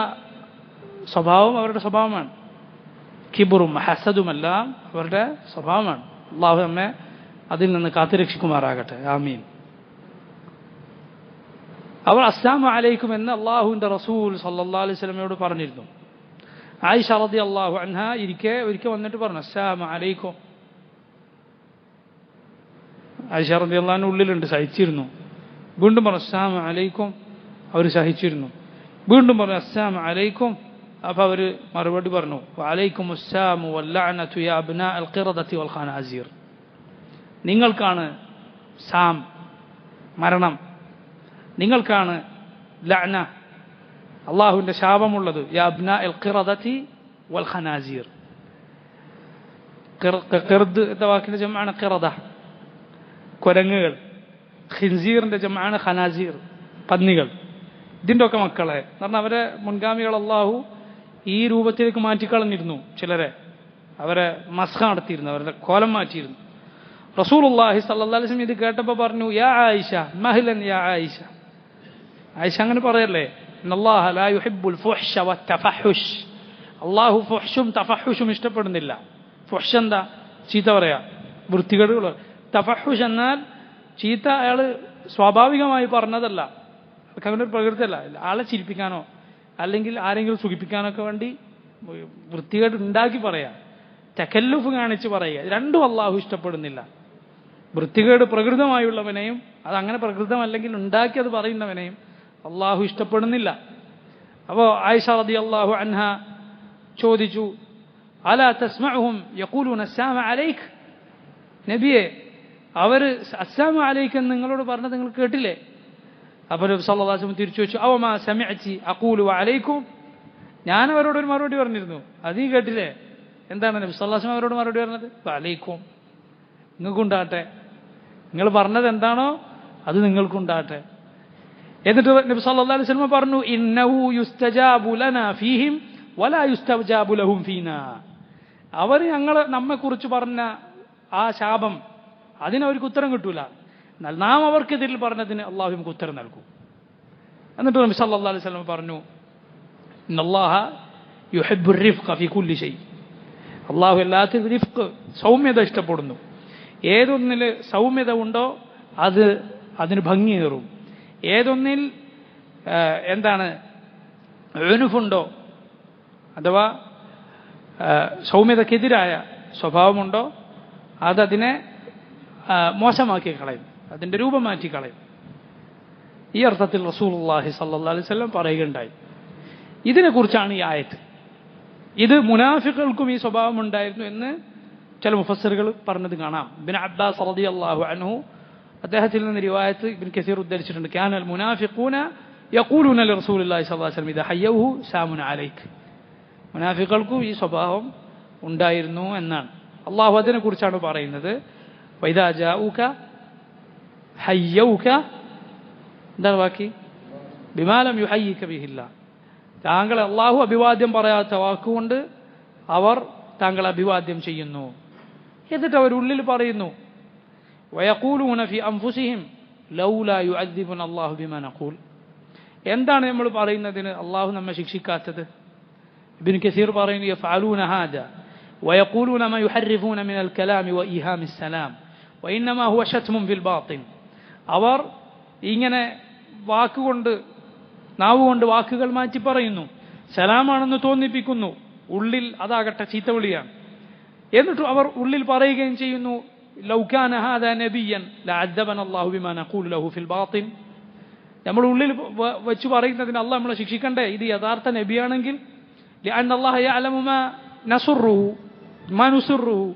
സ്വഭാവം അവരുടെ സ്വഭാവമാണ്. കിബറും ഹസദുമെല്ലാം അവരുടെ സ്വഭാവമാണ്. അള്ളാഹു നമ്മെ അതിൽ നിന്ന് കാത്തുരക്ഷിക്കുമാറാകട്ടെ. ആമീൻ. അവർ അസ്സലാമു അലൈക്കും എന്ന് അള്ളാഹുവിൻ്റെ റസൂൽ സല്ലല്ലാഹു അലൈഹി വസല്ലമയോട് പറഞ്ഞിരുന്നു. ആയിഷ റളിയല്ലാഹു അൻഹാ ഒരിക്കൽ വന്നിട്ട് പറഞ്ഞു, അസ്സലാമു അലൈക്കും. ആയിഷ റളിയല്ലാഹു അൻഹ ഉള്ളിലുണ്ട്, സഹിച്ചിരുന്നു. വീണ്ടും പറഞ്ഞു അസ്സലാമു അലൈക്കും, അവർ സഹിച്ചിരുന്നു. വീണ്ടും പറഞ്ഞു അസ്സലാമു അലൈക്കും. അപ്പോൾ അവർ മറുപടി പറഞ്ഞു, വഅലൈക്കും അസ്സലാമു വല്ലഅനതു യാ അബ്നാ അൽ ഖിറദതി വൽ ഖനാസീർ. നിങ്ങൾക്കാണ് സാം, മരണം, നിങ്ങൾക്കാണ് ലഅന, അള്ളാഹുവിൻ്റെ ശാപമുള്ളത്. യാ അബ്നാ അൽ ഖിറദതി വൽ ഖനാസീർ. ഖിർദ് എന്ന വാക്കിൻ്റെ ജംആണ് ഖിറദ, കുരങ്ങുകൾ. ഖിൻസീറിന്റെ ജമാണ് ഖനാസീർ, പന്നികൾ. ഇതിൻ്റെ ഒക്കെ മക്കളെ എന്ന് പറഞ്ഞാൽ അവരെ മുൻഗാമികൾ അള്ളാഹു ഈ രൂപത്തിലേക്ക് മാറ്റിക്കളഞ്ഞിരുന്നു. ചിലരെ അവരെ മസ്ഖ നടത്തിയിരുന്നു, അവരുടെ കോലം മാറ്റിയിരുന്നു. റസൂലുള്ളാഹി സ്വല്ലല്ലാഹു അലൈഹി വസല്ലം ഇത് കേട്ടപ്പോൾ പറഞ്ഞു, യാ ആയിഷ മഹ്ലൻ യാ ആയിഷ. ആയിഷ അങ്ങനെ പറയല്ലേ, ഇന്നല്ലാഹ ലാ യുഹിബ്ബുൽ ഫുഹ്ശ വത്തഫഹുഷ്. അള്ളാഹു ഫുഹ്ഷും തഫഹുഷും ഇഷ്ടപ്പെടുന്നില്ല. ഫുഹ്ഷ് എന്താ? ചീത്ത പറയാ, വൃത്തികേടുകൾ. തഫഹുഷ് എന്നാൽ ചീത്ത അയാൾ സ്വാഭാവികമായി പറഞ്ഞതല്ല, അങ്ങനെ ഒരു പ്രകൃതിയല്ല, ആളെ ചിരിപ്പിക്കാനോ അല്ലെങ്കിൽ ആരെങ്കിലും സുഖിപ്പിക്കാനോ ഒക്കെ വേണ്ടി വൃത്തികേട് ഉണ്ടാക്കി പറയാം, തകല്ലുഫ് കാണിച്ച് പറയുക. രണ്ടും അള്ളാഹു ഇഷ്ടപ്പെടുന്നില്ല. വൃത്തികേട് പ്രകൃതമായുള്ളവനെയും അതങ്ങനെ പ്രകൃതമല്ലെങ്കിൽ ഉണ്ടാക്കി അത് പറയുന്നവനെയും അള്ളാഹു ഇഷ്ടപ്പെടുന്നില്ല. അപ്പോൾ ആയിഷ റളിയല്ലാഹു അൻഹ ചോദിച്ചു, അലാ തസ്മഉഹും യഖൂലൂന അസ്സലാമു അലൈക്. നബിയെ, അവർ അസ്സലാമു അലൈക എന്ന് നിങ്ങളോട് പറഞ്ഞത് നിങ്ങൾ കേട്ടില്ലേ? അപ്പോൾ നബി സല്ലല്ലാഹു അലൈഹി വസല്ലം തിരിച്ചു ചോദിച്ചു, അവമാ സമിഅതി അഖൂലു അലൈക്കും. ഞാൻ അവരോടൊരു മറുപടി പറഞ്ഞിരുന്നു, അത് നീ കേട്ടില്ലേ? എന്താണ് നബി സല്ലല്ലാഹു അലൈഹി വസല്ലം അവരോട് മറുപടി പറഞ്ഞത്? അലൈക്കും, നിങ്ങൾക്കുണ്ടാകട്ടെ, നിങ്ങൾ പറഞ്ഞത് എന്താണോ അത് നിങ്ങൾക്കുണ്ടാകട്ടെ. എന്നിട്ട് നബി സല്ലല്ലാഹു അലൈഹി വസല്ലം പറഞ്ഞു, ഇന്നഹു യുസ്തജാബു ലനാ ഫീഹിം വലാ യുസ്തജാബു ലഹും ഫീനാ. അവർ നമ്മെക്കുറിച്ച് പറഞ്ഞ ആ ശാപം അതിനവർക്ക് ഉത്തരം കിട്ടൂല, എന്നാൽ നാം അവർക്കെതിരിൽ പറഞ്ഞതിന് അള്ളാഹു നമുക്ക് ഉത്തരം നൽകും. എന്നിട്ട് നബി സല്ലല്ലാഹു അലൈഹി വസല്ലം പറഞ്ഞു, ഇന്നല്ലാഹ യുഹിബ്ബുർ റിഫ്ഖ ഫീ കുല്ലി ഷൈ. അള്ളാഹു എല്ലാത്തിനും റിഫ്ഖ്, സൗമ്യത ഇഷ്ടപ്പെടുന്നു. ഏതൊന്നിൽ സൗമ്യത ഉണ്ടോ അതിന് ഭംഗിയേറും. ഏതൊന്നിൽ എന്താണ് ഉനുഫുണ്ടോ അഥവാ സൗമ്യതക്കെതിരായ സ്വഭാവമുണ്ടോ അതതിനെ മോശമാക്കി കളയും, അതിൻ്റെ രൂപം മാറ്റി കളയും. ഈ അർത്ഥത്തിൽ റസൂലുള്ളാഹി സ്വല്ലല്ലാഹു അലൈഹി വസല്ലം പറയുകയുണ്ടായി. ഇതിനെക്കുറിച്ചാണ് ഈ ആയത്ത്. ഇത് മുനാഫിഖുകൾക്കും ഈ സ്വഭാവം ഉണ്ടായിരുന്നു എന്ന് ചില മുഫസ്സിറുകൾ പറഞ്ഞത് കാണാം. ഇബ്നു അബ്ബാസ് റളിയല്ലാഹു അൻഹു അദ്ദേഹത്തിൽ നിന്ന് റിവായത്ത് ഇബ്നു കസീർ ഉദ്ധരിച്ചിട്ടുണ്ട്, കാനൽ മുനാഫിഖൂന യഖൂലൂന ലിറസൂലില്ലാഹി സ്വല്ലല്ലാഹു അലൈഹി വസല്ലം ഇദാ ഹയ്യഹു സാമുൻ അലൈക്. മുനാഫിഖുകൾക്കും ഈ സ്വഭാവം ഉണ്ടായിരുന്നു എന്നാണ്. അള്ളാഹു അതിനെക്കുറിച്ചാണ് പറയുന്നത്, വഇദാ ജാഊക ഹയ്യൗക, എന്താണ് ബാക്കി? ബിമാ ലം യുഹയ്യിക ബിഹില്ലാ. താങ്കളെ അള്ളാഹു അഭിവാദ്യം പറയാത്ത വാക്കുകൊണ്ട് അവർ താങ്കളെ അഭിവാദ്യം ചെയ്യുന്നു. എന്നിട്ട് അവരുള്ളിൽ പറയുന്നു, വയഖൂലൂന ഫി അൻഫുസിഹിം ലൗലാ യുഅദ്ദിബുന അല്ലാഹു ബിമാ നഖൂൽ. എന്താണ് നമ്മൾ പറയുന്നതിന് അള്ളാഹു നമ്മെ ശിക്ഷിക്കാത്തത്? ഇബ്നു കസീർ പറയുന്നു, യഫഅലൂന ഹാദാ വയഖൂലൂന മാ യുഹർരിഫൂന മിനൽ കലാമി വഇഹാമിസ് സലാം വഇന്നമാ ഹുവ ശത്മുൻ ഫിൽ ബാത്തിൻ. അവർ ഇങ്ങനെ നാവുകൊണ്ട് വാക്കുകൾ മാറ്റി പറയുന്നു, സലാമാണെന്ന് തോന്നിപ്പിക്കുന്നു, ഉള്ളിൽ അതാകട്ടെ ചീത്തവിളിയാണ്. എന്നിട്ട് അവർ ഉള്ളിൽ പറയുകയും ചെയ്യുന്നു, ലൗ കാന ഹാദാ നബിയ്യൻ ലഅദ്ദബന അല്ലാഹു ബിമാ നഖൂലു ലഹു ഫിൽ ബാത്തിൻ. നമ്മൾ ഉള്ളിൽ വെച്ച് പറയുന്നതിന് അള്ളാഹ് നമ്മളെ ശിക്ഷിക്കണ്ടേ ഇത് യഥാർത്ഥ നബിയാണെങ്കിൽ? ലഅന്ന അല്ലാഹ യഅലമു മാ നസുറുഹു മാ നുസിറുഹു.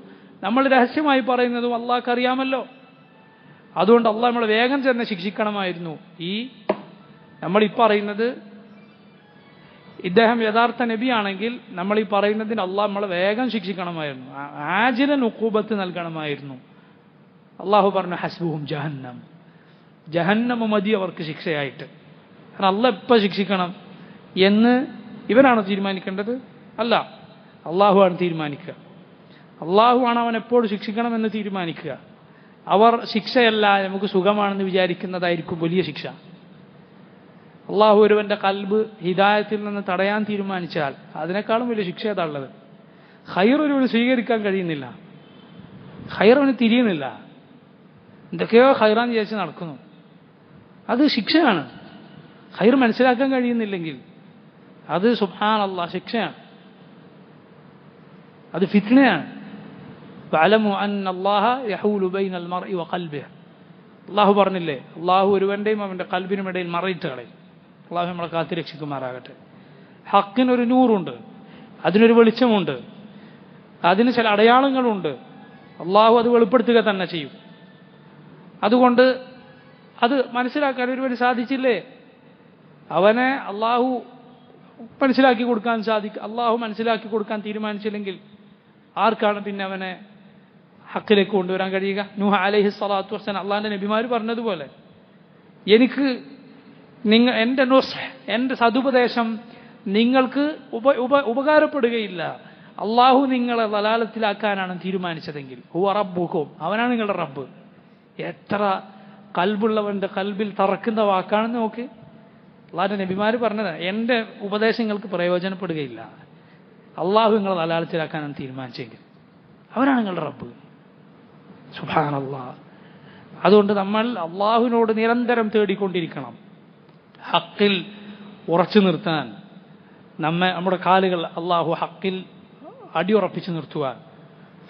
നമ്മൾ രഹസ്യമായി പറയുന്നതും അള്ളാഹ്ക്ക് അറിയാമല്ലോ. അതുകൊണ്ട് അള്ളാഹ് നമ്മളെ വേഗം തന്നെ ശിക്ഷിക്കണമായിരുന്നു. നമ്മൾ ഈ പറയുന്നത് ഇദ്ദേഹം യഥാർത്ഥ നബിയാണെങ്കിൽ നമ്മൾ ഈ പറയുന്നതിന് അള്ളാഹ് നമ്മളെ വേഗം ശിക്ഷിക്കണമായിരുന്നു, ആജിലൻ ഉഖൂബത്ത് നൽകണമായിരുന്നു. അള്ളാഹു പറഞ്ഞു, ഹസ്ബുഹും ജഹന്നം, ജഹന്നമ മതി അവർക്ക് ശിക്ഷയായിട്ട്. കാരണം അള്ളാഹ് എപ്പോൾ ശിക്ഷിക്കണം എന്ന് ഇവരാണോ തീരുമാനിക്കേണ്ടത്? അല്ല, അള്ളാഹു ആണ് തീരുമാനിക്കുക. അള്ളാഹു ആണ് അവൻ എപ്പോൾ ശിക്ഷിക്കണമെന്ന് തീരുമാനിക്കുക. അവർ ശിക്ഷയല്ല നമുക്ക് സുഖമാണെന്ന് വിചാരിക്കുന്നതായിരിക്കും വലിയ ശിക്ഷ. അള്ളാഹു ഒരുവന്റെ കൽബ് ഹിദായത്തിൽ നിന്ന് തടയാൻ തീരുമാനിച്ചാൽ അതിനേക്കാളും വലിയ ശിക്ഷ ഏതാണുള്ളത്? ഖൈർ ഒരുവന് സ്വീകരിക്കാൻ കഴിയുന്നില്ല, ഖൈർ അവന് തിരിയുന്നില്ല, എന്തൊക്കെയോ ഖൈറാന്ന് വിചാരിച്ച് നടക്കുന്നു, അത് ശിക്ഷയാണ്. ഖൈർ മനസ്സിലാക്കാൻ കഴിയുന്നില്ലെങ്കിൽ അത് സുബ്ഹാനല്ലാഹ് ശിക്ഷയാണ്, അത് ഫിത്നയാണ്. ഫഅലമു അന്നല്ലാഹ യഹൂലു ബൈനൽ മർഇ വഖൽബിഹി. അള്ളാഹു പറഞ്ഞില്ലേ, അള്ളാഹു ഒരുവന്റെയും അവന്റെ കൽബിനും ഇടയിൽ മറയിട്ട് കളയും. അള്ളാഹു നമ്മളെ കാത്തിരക്ഷിക്കുമാറാകട്ടെ. ഹക്കിനൊരു നൂറുണ്ട്, അതിനൊരു വെളിച്ചമുണ്ട്, അതിന് ചില അടയാളങ്ങളുണ്ട്. അള്ളാഹു അത് വെളിപ്പെടുത്തുക തന്നെ ചെയ്യും. അതുകൊണ്ട് അത് മനസ്സിലാക്കാൻ ഒരുവന് സാധിച്ചില്ലേ, അവനെ അള്ളാഹു മനസ്സിലാക്കി കൊടുക്കാൻ അള്ളാഹു മനസ്സിലാക്കി കൊടുക്കാൻ തീരുമാനിച്ചില്ലെങ്കിൽ ആർക്കാണ് പിന്നെ അവനെ ഹക്കിലേക്ക് കൊണ്ടുവരാൻ കഴിയുക? നൂഹ് അലൈഹി സ്വലാത്തു വസ്സലാം അള്ളാഹിന്റെ നബിമാർ പറഞ്ഞതുപോലെ എനിക്ക് എൻ്റെ സതുപദേശം നിങ്ങൾക്ക് ഉപകാരപ്പെടുകയില്ല. അള്ളാഹു നിങ്ങളെ ദലാലത്തിലാക്കാനാണ് തീരുമാനിച്ചതെങ്കിൽ ഹുവ റബ്ബുക്കും, അവനാണ് നിങ്ങളുടെ റബ്ബ്. എത്ര കൽബുള്ളവന്റെ കൽബിൽ തറക്കുന്ന വാക്കാണെന്ന് നോക്ക്. അള്ളാഹിന്റെ നബിമാർ പറഞ്ഞത് എൻ്റെ ഉപദേശങ്ങൾക്ക് പ്രയോജനപ്പെടുകയില്ല, അള്ളാഹു നിങ്ങളെ ദലാലത്തിലാക്കാനാണ് തീരുമാനിച്ചെങ്കിൽ അവനാണ് നിങ്ങളുടെ റബ്ബ്. സുബ്ഹാനല്ലാഹ്. അതുകൊണ്ട് നമ്മൾ അള്ളാഹുവിനോട് നിരന്തരം തേടിക്കൊണ്ടിരിക്കണം. ഹക്കിൽ ഉറച്ചു നിർത്താൻ നമ്മുടെ കാലുകൾ അള്ളാഹു ഹക്കിൽ അടിയുറപ്പിച്ചു നിർത്തുവാൻ,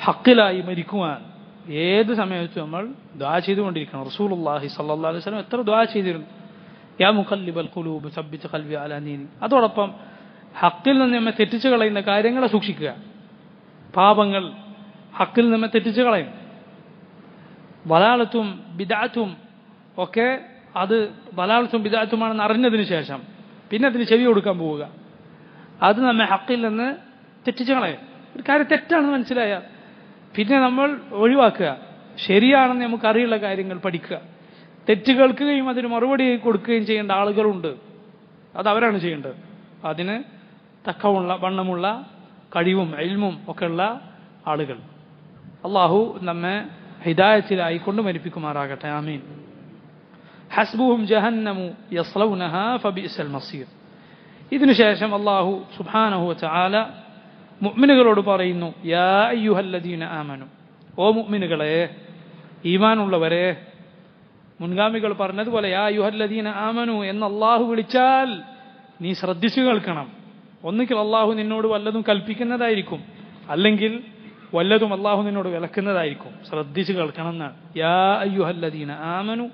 ഹക്കിലായി മരിക്കുവാൻ ഏത് സമയത്തും നമ്മൾ ദുആ ചെയ്തുകൊണ്ടിരിക്കണം. റസൂലുള്ളാഹി സ്വല്ലല്ലാഹു അലൈഹി വസല്ലം എത്ര ദുആ ചെയ്തിരുന്നു, യാ മുഖല്ലിബൽ ഖുലൂബ് സബ്ബിത് ഖൽബി അലാ ദീനി. അതോടൊപ്പം ഹക്കിൽ നിന്ന് നമ്മെ തെറ്റിച്ചു കളയുന്ന കാര്യങ്ങളെ സൂക്ഷിക്കുക. പാപങ്ങൾ ഹക്കിൽ നമ്മെ തെറ്റിച്ചു കളയും. വലാലത്തും ബിദഅത്തും ഒക്കെ അത് വലാലത്തും ബിദഅത്തുമാണെന്ന് അറിഞ്ഞതിന് ശേഷം പിന്നെ അതിന് ചെവി കൊടുക്കാൻ പോവുക, അത് നമ്മെ ഹക്കിൽ നിന്ന് തെറ്റിച്ചു കളയും. ഒരു കാര്യം തെറ്റാണെന്ന് മനസ്സിലായാൽ പിന്നെ നമ്മൾ ഒഴിവാക്കുക. ശരിയാണെന്ന് നമുക്കറിയുള്ള കാര്യങ്ങൾ പഠിക്കുക. തെറ്റ് കേൾക്കുകയും അതിന് മറുപടി കൊടുക്കുകയും ചെയ്യേണ്ട ആളുകളുണ്ട്, അതവരാണ് ചെയ്യേണ്ടത്. അതിന് തക്കമുള്ള വണ്ണമുള്ള കഴിവും ഇൽമും ഒക്കെയുള്ള ആളുകൾ. അള്ളാഹു നമ്മെ ഹിദായത്തിലായി കൊണ്ട് മരിപ്പിക്കുമാറാകട്ടെ. ആമീൻ. ഹസ്ബുഹും ജഹന്നമു യസ്ലൗനഹാ ഫബിഇസൽ മസീർ. ഇതിനുശേഷം അള്ളാഹു സുബ്ഹാനഹു വതആല മുഅ്മിനുകളോട് പറയുന്നു, യാ അയ്യുഹല്ലദീന ആമനു, ഓ മുഅ്മിനുകളെ, ഈമാനുള്ളവരെ. മുൻഗാമികൾ പറഞ്ഞതുപോലെ യാ അയ്യുഹല്ലദീന ആമനു എന്ന് അള്ളാഹു വിളിച്ചാൽ നീ ശ്രദ്ധിച്ചു കേൾക്കണം. ഒന്നുകിൽ അള്ളാഹു നിന്നോട് വല്ലതും കൽപ്പിക്കുന്നതായിരിക്കും, അല്ലെങ്കിൽ വല്ലതും അള്ളാഹു നിന്നോട് വിലക്കുന്നതായിരിക്കും. ശ്രദ്ധിച്ചു കേൾക്കണം എന്നാണ്. യാ അയ്യുഹല്ലദീന ആമനു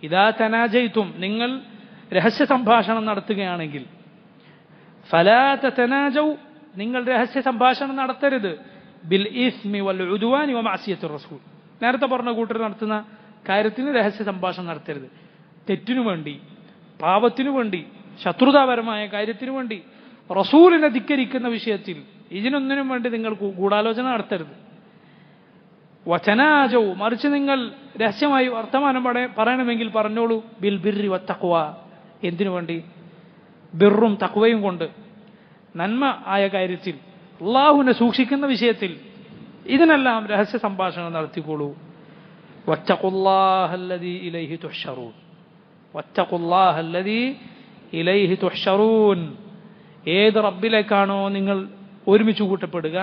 ഇദാ തനാജയ്തും, നിങ്ങൾ രഹസ്യ സംഭാഷണം നടത്തുകയാണെങ്കിൽ, ഫലാ തതനാജൗ, നിങ്ങൾ രഹസ്യ സംഭാഷണം നടത്തരുത്, ബിൽ ഇസ്മി വൽ ഉദ്വാനി വ മഅസിയത്തിർ റസൂൽ, നേരത്തെ പറഞ്ഞ കൂട്ടർ നടത്തുന്ന കാര്യത്തിന് രഹസ്യ സംഭാഷണം നടത്തരുത്. തെറ്റിനു വേണ്ടി, പാപത്തിനു വേണ്ടി, ശത്രുതാപരമായ കാര്യത്തിനു വേണ്ടി, റസൂലിനെ ധിക്കരിക്കുന്ന വിഷയത്തിൽ ഇതിനൊന്നിനും വേണ്ടി നിങ്ങൾ ഗൂഢാലോചന നടത്തരുത്. വചനാജൗ, മറിച്ച് നിങ്ങൾ രഹസ്യമായി വർത്തമാനം പറയണമെങ്കിൽ പറഞ്ഞോളൂ, ബിൽ ബിർരി വത്തഖ്വ, എന്തിനു വേണ്ടി? ബിർറും തഖ്വയും കൊണ്ട്, നന്മ ആയ കാര്യത്തിൽ, അള്ളാഹുവിനെ സൂക്ഷിക്കുന്ന വിഷയത്തിൽ ഇതിനെല്ലാം രഹസ്യ സംഭാഷണം നടത്തിക്കോളൂ. വത്തഖുല്ലാഹല്ലദീ ഇലൈഹി തുഹ്ശറൂൻ, വത്തഖുല്ലാഹല്ലദീ ഇലൈഹി തുഹ്ശറൂൻ, ഏത് റബ്ബിലേക്കാണോ നിങ്ങൾ ഒരുമിച്ച് കൂട്ടപ്പെടുക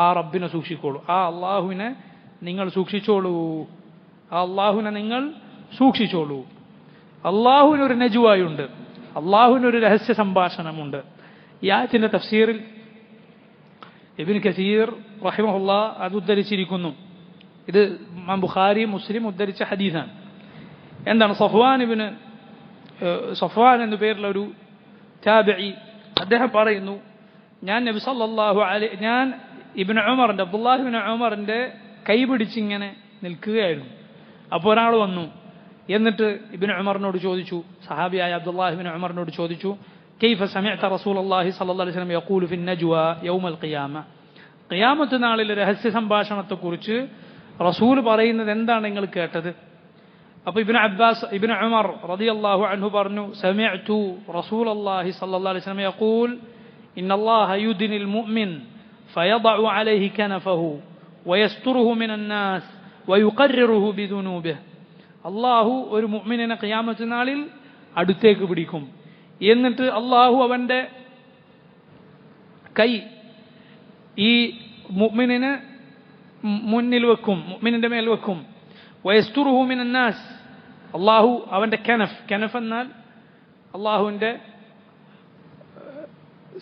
ആ റബ്ബിനെ സൂക്ഷിക്കോളൂ, ആ അള്ളാഹുവിനെ നിങ്ങൾ സൂക്ഷിച്ചോളൂ, ആ അള്ളാഹുവിനെ നിങ്ങൾ സൂക്ഷിച്ചോളൂ. അള്ളാഹുവിനൊരു നജ്വായുണ്ട്, അള്ളാഹുവിനൊരു രഹസ്യ സംഭാഷണമുണ്ട്. ഈ ആയത്തിന്റെ തഫ്സീറിൽ ഇബ്നു കസീർ റഹിമഹുല്ലാ അത് ഉദ്ധരിച്ചിരിക്കുന്നു. ഇത് ബുഖാരി മുസ്ലിം ഉദ്ധരിച്ച ഹദീസാണ്. എന്താണ്? സഫ്വാൻ എന്നു പേരുള്ള ഒരു താബിഈ അദ്ദേഹം പറയുന്നു, ഞാൻ നബി സല്ലല്ലാഹു അലൈഹി ഞാൻ അബ്ദുല്ലാഹി ഇബ്നു ഉമറിന്റെ കൈ പിടിച്ചിങ്ങനെ നിൽക്കുകയായിരുന്നു. അപ്പോൾ ഒരാൾ വന്നു, എന്നിട്ട് ഇബ്നു ഉമറിനോട് ചോദിച്ചു, സഹാബിയായ അബ്ദുല്ലാഹി ഇബ്നു ഉമറിനോട് ചോദിച്ചു, കൈഫ സമിഅത റസൂലുള്ളാഹി സ്വല്ലല്ലാഹു അലൈഹി വസല്ലം യഖൂലു ഫിൻ നജ്വാ യൗമൽ ഖിയാമ, ഖിയാമത്ത് നാളിലെ രഹസ്യ സംഭാഷണത്തെക്കുറിച്ച് റസൂൽ പറയുന്നത് എന്താണ് നിങ്ങൾ കേട്ടത്? അപ്പോൾ ഇബ്നു ഉമർ റളിയല്ലാഹു അൻഹു പറഞ്ഞു, സമിഅതു റസൂലുള്ളാഹി സ്വല്ലല്ലാഹു അലൈഹി വസല്ലം യഖൂൽ ഇന്നല്ലാഹ യുദ്നിൽ മുഅ്മിൻ ഫയദഉ അലൈഹി കനഫഹു വയസ്തുറുഹു മിനൻ നാസ് വയുഖർറിറുഹു ബിദുനൂബിഹി, അല്ലാഹു ഒരു മുഅ്മിനിനെ ഖിയാമത്ത് നാളിൽ അടുത്തേക്ക് പിടിക്കും, എന്നിട്ട് അല്ലാഹു അവന്റെ കൈ ഈ മുഅ്മിനിനെ മുന്നിൽ വെക്കും, മുഅ്മിനിന്റെ മേൽ വെക്കും. വയസ്തുറുഹു മിനൻ നാസ്, അല്ലാഹു അവന്റെ കനഫ് എന്നാൽ അല്ലാഹുവിന്റെ,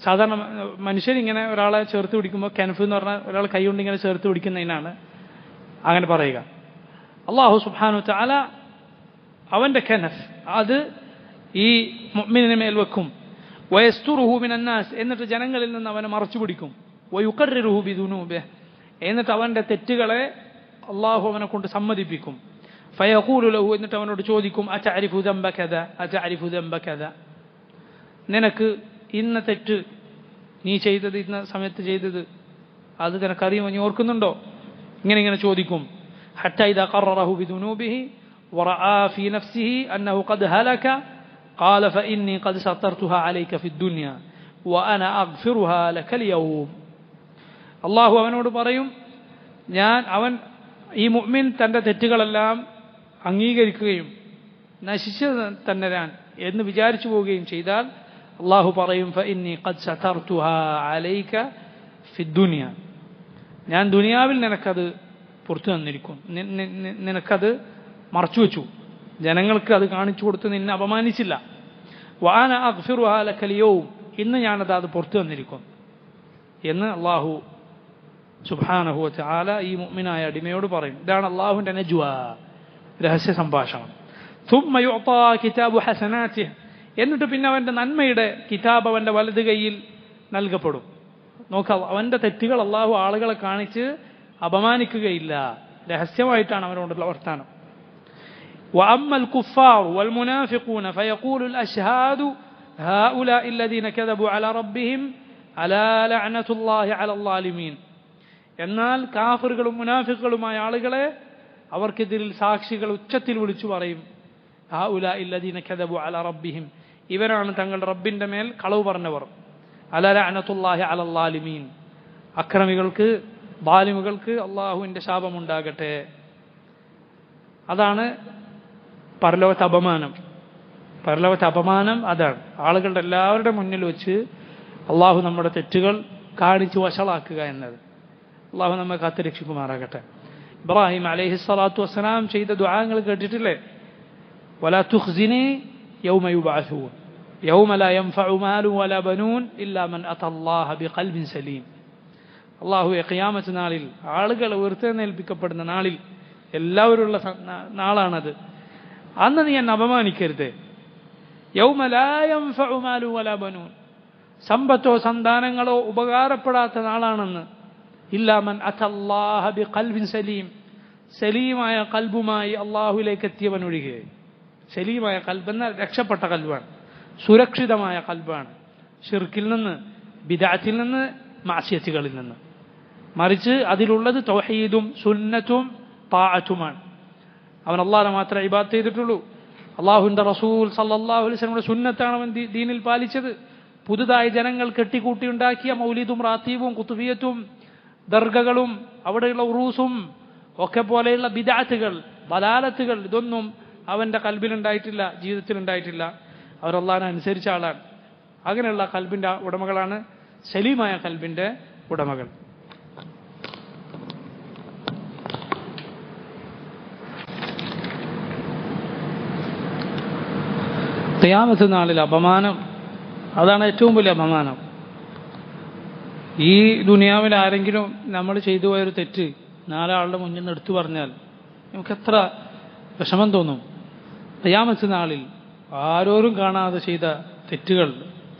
സാധാരണ മനുഷ്യരിങ്ങനെ ഒരാളെ ചേർത്ത് പിടിക്കുമ്പോൾ കനഫ് എന്ന് പറഞ്ഞാൽ ഒരാൾ കൈ കൊണ്ട് ഇങ്ങനെ ചേർത്ത് പിടിക്കുന്നതിനാണ് അങ്ങനെ പറയുക. അല്ലാഹു സുബ്ഹാനഹു വതആല അവന്റെ കനഫ് അത് ഈ മുഅ്മിനിന്റെ മേൽ വെക്കും. വയസ്തുറുഹു മിനൻ നാസ്, എന്നിട്ട് ജനങ്ങളിൽ നിന്ന് അവനെ മറച്ചു പിടിക്കും. വയുഖർറിറുഹു ബിദുനൂബിഹി, എന്നിട്ട് അവന്റെ തെറ്റുകളെ അള്ളാഹു അവനെ കൊണ്ട് സമ്മതിപ്പിക്കും. ഫയഖൂലു ലഹു, എന്നിട്ട് അവനോട് ചോദിക്കും, അതഅരിഫു ദംബ കദാ അതഅരിഫു ദംബ കദാ, നിനക്ക് ഇന്ന തെറ്റ് നീ ചെയ്തത്, ഇന്ന സമയത്ത് ചെയ്തത് അത് നിനക്കറിയുമോ, നീ ഓർക്കുന്നുണ്ടോ? ഇങ്ങനെ ചോദിക്കും. حتى إذا قرره بذنوبه ورأى في نفسه أنه قد هلك قال فإني قد سترتها عليك في الدنيا وأنا أغفرها لك اليوم. അള്ളാഹു അവനോട് പറയും, അവൻ ഈ മുഅ്മിൻ തൻ്റെ തെറ്റുകളെല്ലാം അംഗീകരിക്കുകയും നശിച്ചു തന്നെ ഞാൻ എന്ന് വിചാരിച്ചു പോവുകയും ചെയ്താൽ അള്ളാഹു പറയും ഫഇന്നി ഖദ് സതർതുഹാ അലൈക ഫിദ്ദുനിയ, ഞാൻ ദുനിയാവിൽ നിനക്കത് പുറത്തു തന്നിരിക്കും, നിനക്കത് മറച്ചു വെച്ചു, ജനങ്ങൾക്ക് അത് കാണിച്ചു കൊടുത്ത് നിന്നെ അപമാനിച്ചില്ല. വഅന അഗ്ഫിറുഹാ ലകൽ യൗം, ഇന്ന് ഞാനത് പുറത്തു തന്നിരിക്കും എന്ന് അള്ളാഹു സുബ്ഹാനഹു വ തആല ഈ മുഅ്മിനായ അടിമയോട് പറയും. ഇതാണ് അള്ളാഹുവിൻ്റെ നജ്വാ, രഹസ്യ സംഭാഷണം. ثم يعطى كتاب حسناته, എന്നിട്ട് പിന്നെ അവൻ്റെ നന്മയുടെ കിതാബ് അവൻ്റെ വലത് കൈയിൽ നൽകപ്പെടും. നോക്കാം, അവൻ്റെ തെറ്റുകൾ അള്ളാഹു ആളുകളെ കാണിച്ച് അപമാനിക്കുകയില്ല, രഹസ്യമായിട്ടാണ് അവനോടുള്ള വർത്താനം. وأما الكفار والمنافقون فيقول الأشهاد هؤلاء الذين كذبوا على ربهم ألا لعنة الله على الظالمين. എന്നാൽ കാഫിറുകളും മുനാഫിക്കുകളുമായ ആളുകളെ അവർക്കെതിരിൽ സാക്ഷികൾ ഉച്ചത്തിൽ വിളിച്ചു പറയും, هؤلاء الذين كذبوا على ربهم, ഇവരാണ് തങ്ങളുടെ റബ്ബിന്റെ മേൽ കളവ് പറഞ്ഞവർ. അലാ ലഅനത്തുല്ലാഹി അലൽ ളാലിമീൻ, അക്രമികൾക്ക് ളാലിമുകൾക്ക് അള്ളാഹുവിൻ്റെ ശാപമുണ്ടാകട്ടെ. അതാണ് പരലോകത്തെ അപമാനം. പരലോകത്തെ അപമാനം അതാണ്, ആളുകളുടെ എല്ലാവരുടെ മുന്നിൽ വെച്ച് അള്ളാഹു നമ്മുടെ തെറ്റുകൾ കാണിച്ച് വഷളാക്കുക എന്നത്. അള്ളാഹു നമ്മെ കാത്തുരക്ഷിക്കുമാറാകട്ടെ. ഇബ്രാഹിം അലൈഹിസ്സലാത്തു വസ്സലാം ചെയ്ത ദുആകൾ കേട്ടിട്ടില്ലേ? ولا تخزني يوم يبعثون يوم لا ينفع مال ولا بنون إلا من أتى الله بقلب سليم. അള്ളാഹുവെ ഖിയാമത്ത് നാളിൽ, ആളുകൾ ഉയർത്തെഴുന്നേൽപ്പിക്കപ്പെടുന്ന നാളിൽ, എല്ലാവരുള്ള നാളാണത്. അന്ന് നീ എന്നെ അപമാനിക്കരുത്. യൗമ ലാ യൻഫഉ മാലു വലാ ബനൂൻ, സമ്പത്തോ സന്താനങ്ങളോ ഉപകാരപ്പെടാത്ത നാളാണെന്ന്. ഇല്ലാ മൻ അത്തല്ലാഹ ബിഖൽബിൻ സലീം, സലീമായ കൽബുമായി അള്ളാഹുവിലേക്ക് എത്തിയവൻ ഒഴികെ. സലീമായ കൽബ് എന്നാൽ രക്ഷപ്പെട്ട കൽബാണ്, സുരക്ഷിതമായ കൽബാണ്, ഷിർക്കിൽ നിന്ന്, ബിദഅത്തിൽ നിന്ന്, മാസിയത്തുകളിൽ നിന്ന്. മറിച്ച് അതിലുള്ളത് തൗഹീദും സുന്നത്തും താഅത്തുമാണ്. അവൻ അള്ളാഹനെ മാത്രമേ ഇബാദത്ത് ചെയ്തിട്ടുള്ളൂ. അള്ളാഹുവിൻ്റെ റസൂൽ സല്ലല്ലാഹു അലൈഹി വസല്ലമയുടെ സുന്നത്താണ് അവൻ ദീനിൽ പാലിച്ചത്. പുതുതായി ജനങ്ങൾ കെട്ടിക്കൂട്ടിയുണ്ടാക്കിയ മൗലിദും റാത്തീബും കുത്തുബിയത്തും ദർഗകളും അവിടെയുള്ള ഉറൂസും ഒക്കെ പോലെയുള്ള ബിദഅത്തുകൾ, ദലാലത്തുകൾ, ഇതൊന്നും അവൻ്റെ കൽബിലുണ്ടായിട്ടില്ല, ജീവിതത്തിലുണ്ടായിട്ടില്ല. അവർ അള്ളാഹനെ അനുസരിച്ച ആളാണ്. അങ്ങനെയുള്ള കൽബിൻ്റെ ഉടമകളാണ് സലീമായ കൽബിൻ്റെ ഉടമകൾ. ഖിയാമത്ത് നാളിൽ അപമാനം, അതാണ് ഏറ്റവും വലിയ അപമാനം. ഈ ദുനിയാവിൽ ആരെങ്കിലും നമ്മൾ ചെയ്തു പോയൊരു തെറ്റ് നാലാളുടെ മുന്നിൽ നിന്ന് എടുത്തു പറഞ്ഞാൽ നമുക്കെത്ര വിഷമം തോന്നും. ഖിയാമത്ത് നാളിൽ ആരോരും കാണാതെ ചെയ്ത തെറ്റുകൾ,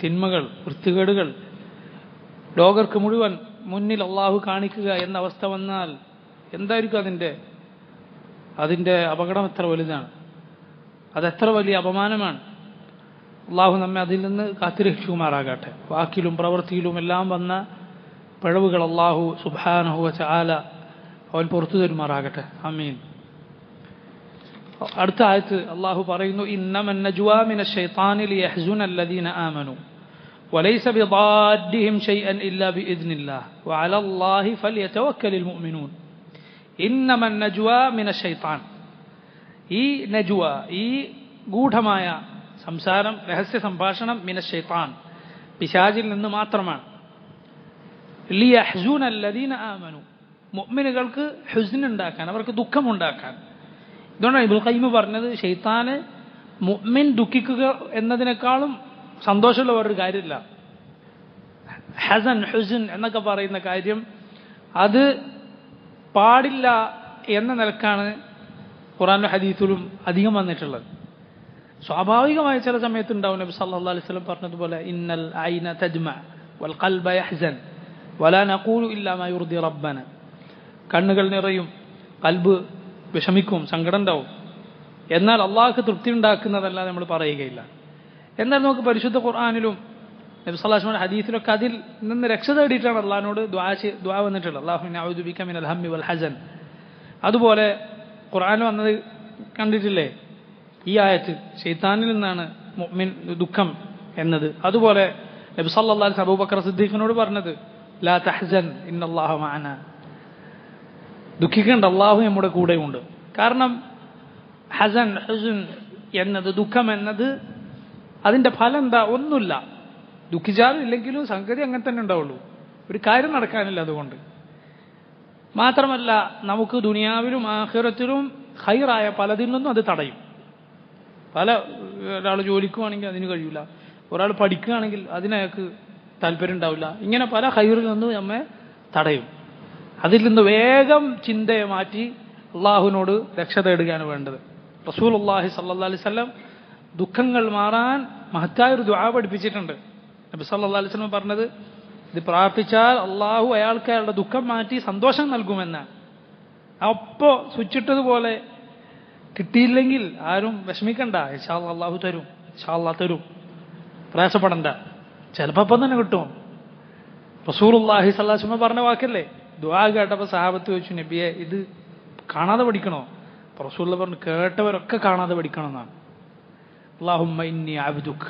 തിന്മകൾ, വൃത്തികേടുകൾ ലോകർക്ക് മുഴുവൻ മുന്നിൽ അള്ളാഹു കാണിക്കുക എന്ന അവസ്ഥ വന്നാൽ എന്തായിരിക്കും അതിൻ്റെ അപകടം എത്ര വലുതാണ്, അതെത്ര വലിയ അപമാനമാണ്. അള്ളാഹു നമ്മെ അതിൽ നിന്ന് കാത്തുരക്ഷിക്കുമാറാകട്ടെ. വാക്കിലും പ്രവൃത്തിയിലും എല്ലാം വന്ന പിഴവുകൾ അള്ളാഹു സുബ്ഹാനഹു വ തആല അവൻ പുറത്തു തരുമാറാകട്ടെ. ആമീൻ. അടുത്ത ആയത്ത് അള്ളാഹു പറയുന്നു, ഇന്നമൻ നജ്വാ മിനശ് ശൈത്താനി ലിയഹ്സുന അല്ലദീന ആമനു വലൈസ ബിദാദ്ദിഹിം ശൈഅൻ ഇല്ലാ ബിഇദ്നില്ലാഹ് വഅലല്ലാഹി ഫൽയതവക്കലിൽ മുഅ്മിനൂൻ. ഇന്നമൻ നജ്വാ മിനശ് ശൈത്താൻ, ഈ നജ്വ, ഈ ഗൂഢമായ സംസാരം, രഹസ്യ സംഭാഷണം, മിനശ് ശൈത്താൻ, പിശാചിൽ നിന്ന് മാത്രമാണ്. ലിയഹ്സുന അല്ലദീന ആമനു, മുഅ്മിനുകൾക്ക് ഹുസ്ൻ ഉണ്ടാക്കാൻ, അവർക്ക് ദുഃഖമുണ്ടാക്കാൻ. ഇതുകൊണ്ടാണ് ഇബ്നുൽ ഖയ്യിം പറഞ്ഞത്, ശൈത്താന് മുഅ്മിൻ ദുഃഖിക്കുക എന്നതിനേക്കാളും സന്തോഷമുള്ള വേറൊരു കാര്യമില്ല. ഹസൻ, ഹുസ്ൻ എന്നൊക്കെ പറയുന്ന കാര്യം അത് പാടില്ല എന്ന നിലക്കാണ് ഖുർആനിലും ഹദീസിലും അധികം വന്നിട്ടുള്ളത്. സ്വാഭാവികമായ ചില സമയത്തുണ്ടാവും. നബി സല്ലല്ലാഹു അലൈഹി വസല്ലം പറഞ്ഞതുപോലെ, ഇന്നൽ ഐന തജ്മ വൽ ഖൽബ യഹ്സൻ വലാ നഖൂലു ഇല്ലാ മാ യുർദി റബ്ബന. കണ്ണുകൾ നിറയും, കൽബ് വിഷമിക്കും, സങ്കടം ഉണ്ടാവും. എന്നാൽ അള്ളാഹുക്ക് തൃപ്തി ഉണ്ടാക്കുന്നതല്ല നമ്മൾ പറയുകയില്ല. എന്നാൽ നമുക്ക് പരിശുദ്ധ ഖുർആനിലും നബി സല്ലല്ലാഹു അലൈഹി വസല്ലം ഹദീസിലൊക്കെ അതിൽ നിന്ന് രക്ഷ തേടിയിട്ടാണ് അള്ളാഹിനോട് ദുആ വന്നിട്ടുള്ളത്. അല്ലാഹുമ്മ അഊദു ബിക മിനൽ ഹമ്മി വൽ ഹസൻ അതുപോലെ ഖുർആൻ വന്നത് കണ്ടിട്ടില്ലേ ഈ ആയത്ത് ശൈത്താനിൽ നിന്നാണ് മുഅ്മിൻ ദുഃഖം എന്നത്. അതുപോലെ നബി സല്ലല്ലാഹു അലൈഹി വസല്ലം അബൂബക്കർ സിദ്ദീഖിനോട് പറഞ്ഞത് ലാ തഹ്സൻ ഇന്നല്ലാഹ മഅനാ, ദുഃഖിക്കേണ്ട, അള്ളാഹു നമ്മുടെ കൂടെയുണ്ട്. കാരണം ഹസൻ എന്നത്, ദുഃഖം എന്നത് അതിന്റെ ഫലം എന്താ? ഒന്നുമില്ല. ദുഃഖിച്ചാലും ഇല്ലെങ്കിലും സംഗതി അങ്ങനെ തന്നെ ഉണ്ടാവുള്ളൂ, ഒരു കാര്യം നടക്കാനില്ല. അതുകൊണ്ട് മാത്രമല്ല നമുക്ക് ദുനിയാവിലും ആഖിറത്തിലും ഖൈറായ പലതിൽ നിന്നും അത് തടയും. ഒരാൾ ജോലിക്കുവാണെങ്കിൽ അതിന് കഴിയില്ല, ഒരാൾ പഠിക്കുകയാണെങ്കിൽ അതിനയാൾക്ക് താല്പര്യം ഉണ്ടാവില്ല. ഇങ്ങനെ പല ഖൈറിൽ നിന്നും നമ്മെ തടയും. അതിൽ നിന്ന് വേഗം ചിന്തയെ മാറ്റി അള്ളാഹുവിനോട് രക്ഷ തേടുകയാണ് വേണ്ടത്. റസൂലുള്ളാഹി സ്വല്ലല്ലാഹു അലൈഹി വസല്ലം ദുഃഖങ്ങൾ മാറാൻ മഹത്തായൊരു ദുആ പഠിപ്പിച്ചിട്ടുണ്ട്. നബി സല്ലല്ലാഹു അലൈഹി വസല്ലം പറഞ്ഞത്, ഇത് പ്രാർത്ഥിച്ചാൽ അള്ളാഹു അയാൾക്ക് അയാളുടെ ദുഃഖം മാറ്റി സന്തോഷം നൽകുമെന്നാണ്. അപ്പോ സ്വിച്ചിട്ടതുപോലെ കിട്ടിയില്ലെങ്കിൽ ആരും വിഷമിക്കണ്ട, ഇൻഷാ അല്ലാഹ് അള്ളാഹു തരും, ഇൻഷാ അല്ലാഹ് തരും, പ്രയാസപ്പെടണ്ട, ചിലപ്പോൾ അപ്പം തന്നെ കിട്ടും. റസൂലുള്ളാഹി സ്വല്ലല്ലാഹു അലൈഹി വസല്ലം പറഞ്ഞ വാക്കല്ലേ. ദുആ കേട്ടപ്പോൾ സഹാബത്ത് ചോദിച്ചു, നബിയെ ഇത് കാണാതെ പഠിക്കണോ? റസൂലുള്ളാഹി പറഞ്ഞു, കേട്ടവരൊക്കെ കാണാതെ പഠിക്കണം എന്നാണ്. അല്ലാഹുമ്മ ഇന്നി അബ്ദുക്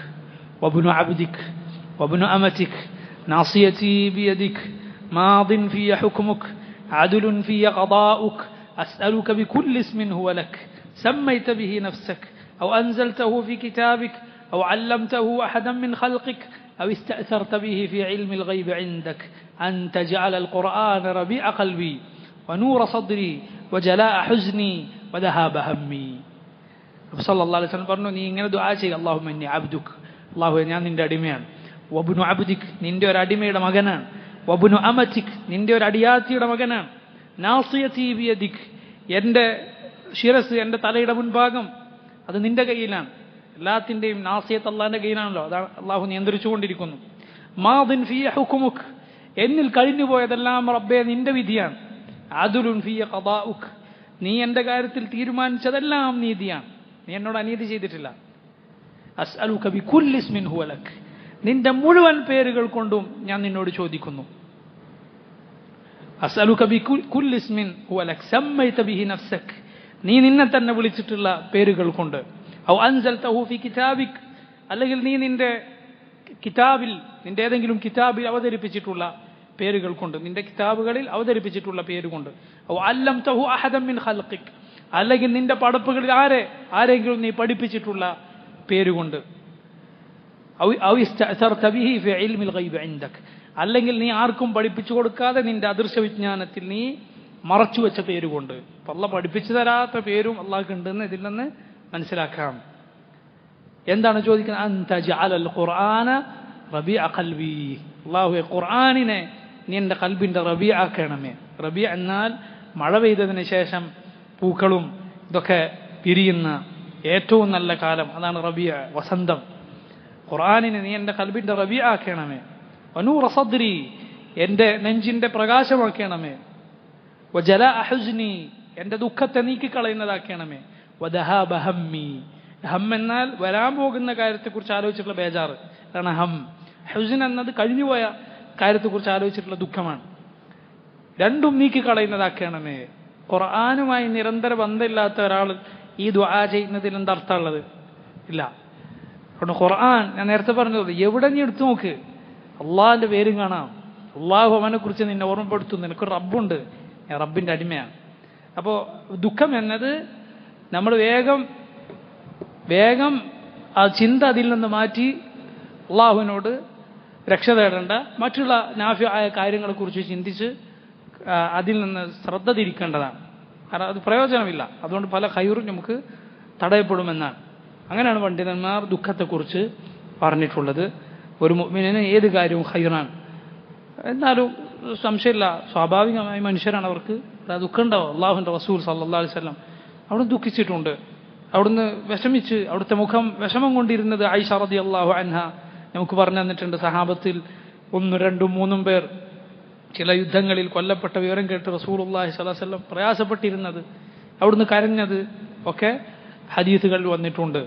വബ്നു അബ്ദിക് വബ്നു അമതിക് നാസിയതി ബിയദിക് മാദിൻ ഫിയ ഹുക്മുക് അദ്ലുൻ ഫിയ ഖദാഉക് അസ്അലുക ബികുല്ലി ഇസ്മിൻ ഹുവ ലക് സമ്മൈത ബിഹി നഫ്സക് ഔ അൻസൽതഹു ഫി കിതാബിക് ഔ അല്ലംതഹു അഹദൻ മിൻ ഖൽഖിക് أو استأثرت به في علم الغيب عندك أن تجعل القرآن ربيع قلبي ونور صدري وجلاء حزني وذهاب همي. സല്ലല്ലാഹു അലൈഹി വസല്ലം പറഞ്ഞു, നീ ഇങ്ങനെ ദുആ ചെയ്യുക, അല്ലാഹുമ്മ ഇന്നി അബ്ദുക്, അല്ലാഹുവേ ഞാൻ നിന്റെ അടിമയാണ്, വബ്നു അബ്ദിക്, നിന്റെ ഒരു അടിമയുടെ മകനാണ്, വബ്നു അമതിക്, നിന്റെ ഒരു അടിയാത്തിയുടെ മകനാണ്, നാസിയതി ബിയദിക്, എൻ്റെ ശിരസ്, എൻ്റെ തലയുടെ മുൻഭാഗം അത് നിന്റെ കയ്യിലാണ്. എല്ലാത്തിൻ്റെയും നാസിയത്ത് അള്ളാഹിന്റെ കയ്യിലാണല്ലോ, അതാണ് അള്ളാഹു നിയന്ത്രിച്ചുകൊണ്ടിരിക്കുന്നു. മാദിൻ ഫിയ ഹുക്മുക്, എന്നിൽ കഴിഞ്ഞുപോയതെല്ലാം റബ്ബേ നിന്റെ വിധിയാണ്. അദ്ലുൻ ഫിയ ഖദാഉക്, നീ എൻ്റെ കാര്യത്തിൽ തീരുമാനിച്ചതെല്ലാം നീതിയാണ്, നീ എന്നോട് അനീതി ചെയ്തിട്ടില്ല. അസ്അലുക ബികുല്ലി ഇസ്മിൻ ഹുവ ലക്, നിന്റെ മുഴുവൻ പേരുകൾ കൊണ്ടും ഞാൻ നിന്നോട് ചോദിക്കുന്നു. അസ്അലുക ബികുല്ലി ഇസ്മിൻ ഹുവ ലക് സമ്മൈത ബിഹി നഫ്സക്, നീ നിന്നെ തന്നെ വിളിച്ചിട്ടുള്ള പേരുകൾ കൊണ്ട്. ഔ അൻസൽതഹു ഫി കിതാബിക്, അല്ലെങ്കിൽ നീ നിന്റെ കിതാബിൽ, നിന്റെ ഏതെങ്കിലും കിതാബിൽ അവതരിപ്പിച്ചിട്ടുള്ള പേരുകൾ കൊണ്ട്, നിന്റെ കിതാബുകളിൽ അവതരിപ്പിച്ചിട്ടുള്ള പേരുകൊണ്ട്. ഔ അല്ലംതഹു അഹദൻ മിൻ ഖൽഖിക്, അല്ലെങ്കിൽ നിന്റെ പടപ്പുകളിൽ ആരെങ്കിലും നീ പഠിപ്പിച്ചിട്ടുള്ള പേരുകൊണ്ട്. ഔ ഇസ്തഅസർത ബിഹി ഫി ഇൽമിൽ ഗൈബ് ഇൻദക്, അല്ലെങ്കിൽ നീ ആർക്കും പഠിപ്പിച്ചു കൊടുക്കാതെ നിന്റെ അദൃശ്യ വിജ്ഞാനത്തിൽ നീ മറച്ചു വെച്ച പേരുകൊണ്ട്. അപ്പം അള്ളാഹ് പഠിപ്പിച്ചു തരാത്ത പേരും അള്ളാഹ്ക്ക് ഉണ്ടെന്ന് ഇതിൽ നിന്ന് മനസ്സിലാക്കാം. എന്താണ് ചോദിക്കുന്നത്? അൻത ജഅലൽ ഖുർആന റബീഅ ഖൽബി, അല്ലാഹുവേ ഖുർആനിനെ നീ എൻ്റെ ഖൽബിന്റെ റബീഅ ആക്കണമേ. റബീഅ എന്നാൽ മഴ പെയ്തതിന് ശേഷം പൂക്കളും ഇതൊക്കെ പിരിയുന്ന ഏറ്റവും നല്ല കാലം, അതാണ് റബീഅ, വസന്തം. ഖുർആനിനെ നീ എൻ്റെ ഖൽബിന്റെ റബീഅ ആക്കണമേ. വനൂറ സദ്രി, എൻ്റെ നെഞ്ചിന്റെ പ്രകാശമാക്കണമേ. വജലാഅ ഹുസ്നി, എൻ്റെ ദുഃഖത്തെ നീക്കിക്കളയുന്നതാക്കണമേ. വദഹാബ ഹമ്മി, ഹം എന്നാൽ വരാൻ പോകുന്ന കാര്യത്തെക്കുറിച്ച് ആലോചിച്ചിട്ടുള്ള ബേജാറ്, അതാണ് ഹം. ഹുസ്ൻ എന്നത് കഴിഞ്ഞുപോയ കാര്യത്തെക്കുറിച്ച് ആലോചിച്ചിട്ടുള്ള ദുഃഖമാണ്. രണ്ടും നീക്കിക്കളയുന്നതാക്കണമേ. ഖുർആനുമായി നിരന്തര ബന്ധമില്ലാത്ത ഒരാൾ ഈ ദുആ ചെയ്യുന്നതിൽ എന്താ അർത്ഥമുള്ളത്? ഇല്ല. അതുകൊണ്ട് ഖുർആൻ, ഞാൻ നേരത്തെ പറഞ്ഞത്, എവിടെ നീ എടുത്തു നോക്ക് അള്ളാഹിന്റെ പേരും കാണാം. അള്ളാഹു അവനെ കുറിച്ച് നിന്നെ ഓർമ്മപ്പെടുത്തുന്നു, നിനക്കൊരു റബ്ബുണ്ട്, ഞാൻ റബ്ബിന്റെ അടിമയാണ്. അപ്പോൾ ദുഃഖം എന്നത് നമ്മൾ വേഗം ആ ചിന്ത അതിൽ നിന്ന് മാറ്റി അള്ളാഹുവിനോട് രക്ഷ തേടേണ്ട, മറ്റുള്ള നാഫിയായ കാര്യങ്ങളെക്കുറിച്ച് ചിന്തിച്ച് അതിൽ നിന്ന് ശ്രദ്ധ തിരിക്കേണ്ടതാണ്. കാരണം അത് പ്രയോജനമില്ല. അതുകൊണ്ട് പല ഖൈറും നമുക്ക് തടയപ്പെടുമെന്നാണ്. അങ്ങനെയാണ് പണ്ഡിതന്മാർ ദുഃഖത്തെക്കുറിച്ച് പറഞ്ഞിട്ടുള്ളത്. ഒരു മുഅ്മിനിന് ഏത് കാര്യവും ഖൈറാണ്. എന്നാലും സംശയമില്ല, സ്വാഭാവികമായി മനുഷ്യരാണ്, അവർക്ക് ദുഃഖം ഉണ്ടാവും. അള്ളാഹുവിൻ്റെ റസൂൽ സല്ലല്ലാഹു അലൈഹി വസല്ലം അവിടുന്ന് ദുഃഖിച്ചിട്ടുണ്ട്. അവിടുന്ന് വിഷമിച്ച്, അവിടുത്തെ മുഖം വിഷമം കൊണ്ടിരുന്നത് ആയിഷ റളിയല്ലാഹു അൻഹ നമുക്ക് പറഞ്ഞു തന്നിട്ടുണ്ട്. സഹാബത്തിൽ 1, 2, 3 പേർ ചില യുദ്ധങ്ങളിൽ കൊല്ലപ്പെട്ട വിവരം കേട്ട് റസൂലുള്ളാഹി സ്വല്ലല്ലാഹു അലൈഹി വസല്ലം പ്രയാസപ്പെട്ടിരുന്നത്, അവിടുന്ന് കരഞ്ഞത് ഒക്കെ ഹദീസുകളിൽ വന്നിട്ടുണ്ട്.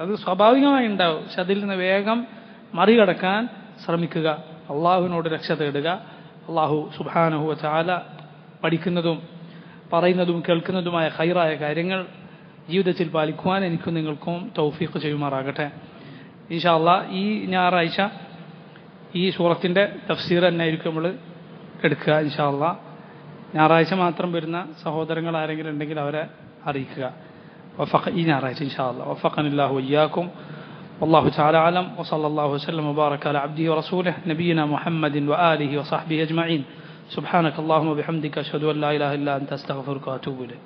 അത് സ്വാഭാവികമായി ഉണ്ടാവും. പക്ഷെ അതിൽ നിന്ന് വേഗം മറികടക്കാൻ ശ്രമിക്കുക, അള്ളാഹുവിനോട് രക്ഷ തേടുക. അള്ളാഹു സുബ്ഹാനഹു വ തആല പഠിക്കുന്നതും പറയുന്നതും കേൾക്കുന്നതുമായ ഖൈറായ കാര്യങ്ങൾ ജീവിതത്തിൽ പാലിക്കുവാൻ എനിക്കും നിങ്ങൾക്കും തൗഫീഖ് ചെയ്യുമാറാകട്ടെ. ഇൻഷാ അല്ലാഹ് ഈ ഞായറാഴ്ച ഈ സൂറത്തിൻ്റെ തഫ്സീർ തന്നെയായിരിക്കും നമ്മൾ എടുക്കുക. ഇൻഷാ അല്ലാഹ് ഞായറാഴ്ച മാത്രം വരുന്ന സഹോദരങ്ങൾ ആരെങ്കിലും ഉണ്ടെങ്കിൽ അവരെ അറിയിക്കുക. ഈ ഞായറാഴ്ച ഇൻഷാ അല്ലാഹ്. വഫഖനില്ലാഹു വഇയ്യാകും. والله تعالى أعلم وصلى الله وسلم وبارك على عبده ورسوله نبينا محمد وآله وصحبه أجمعين. سبحانك اللهم وبحمدك أشهد أن لا إله إلا أنت أستغفرك وأتوب إليك.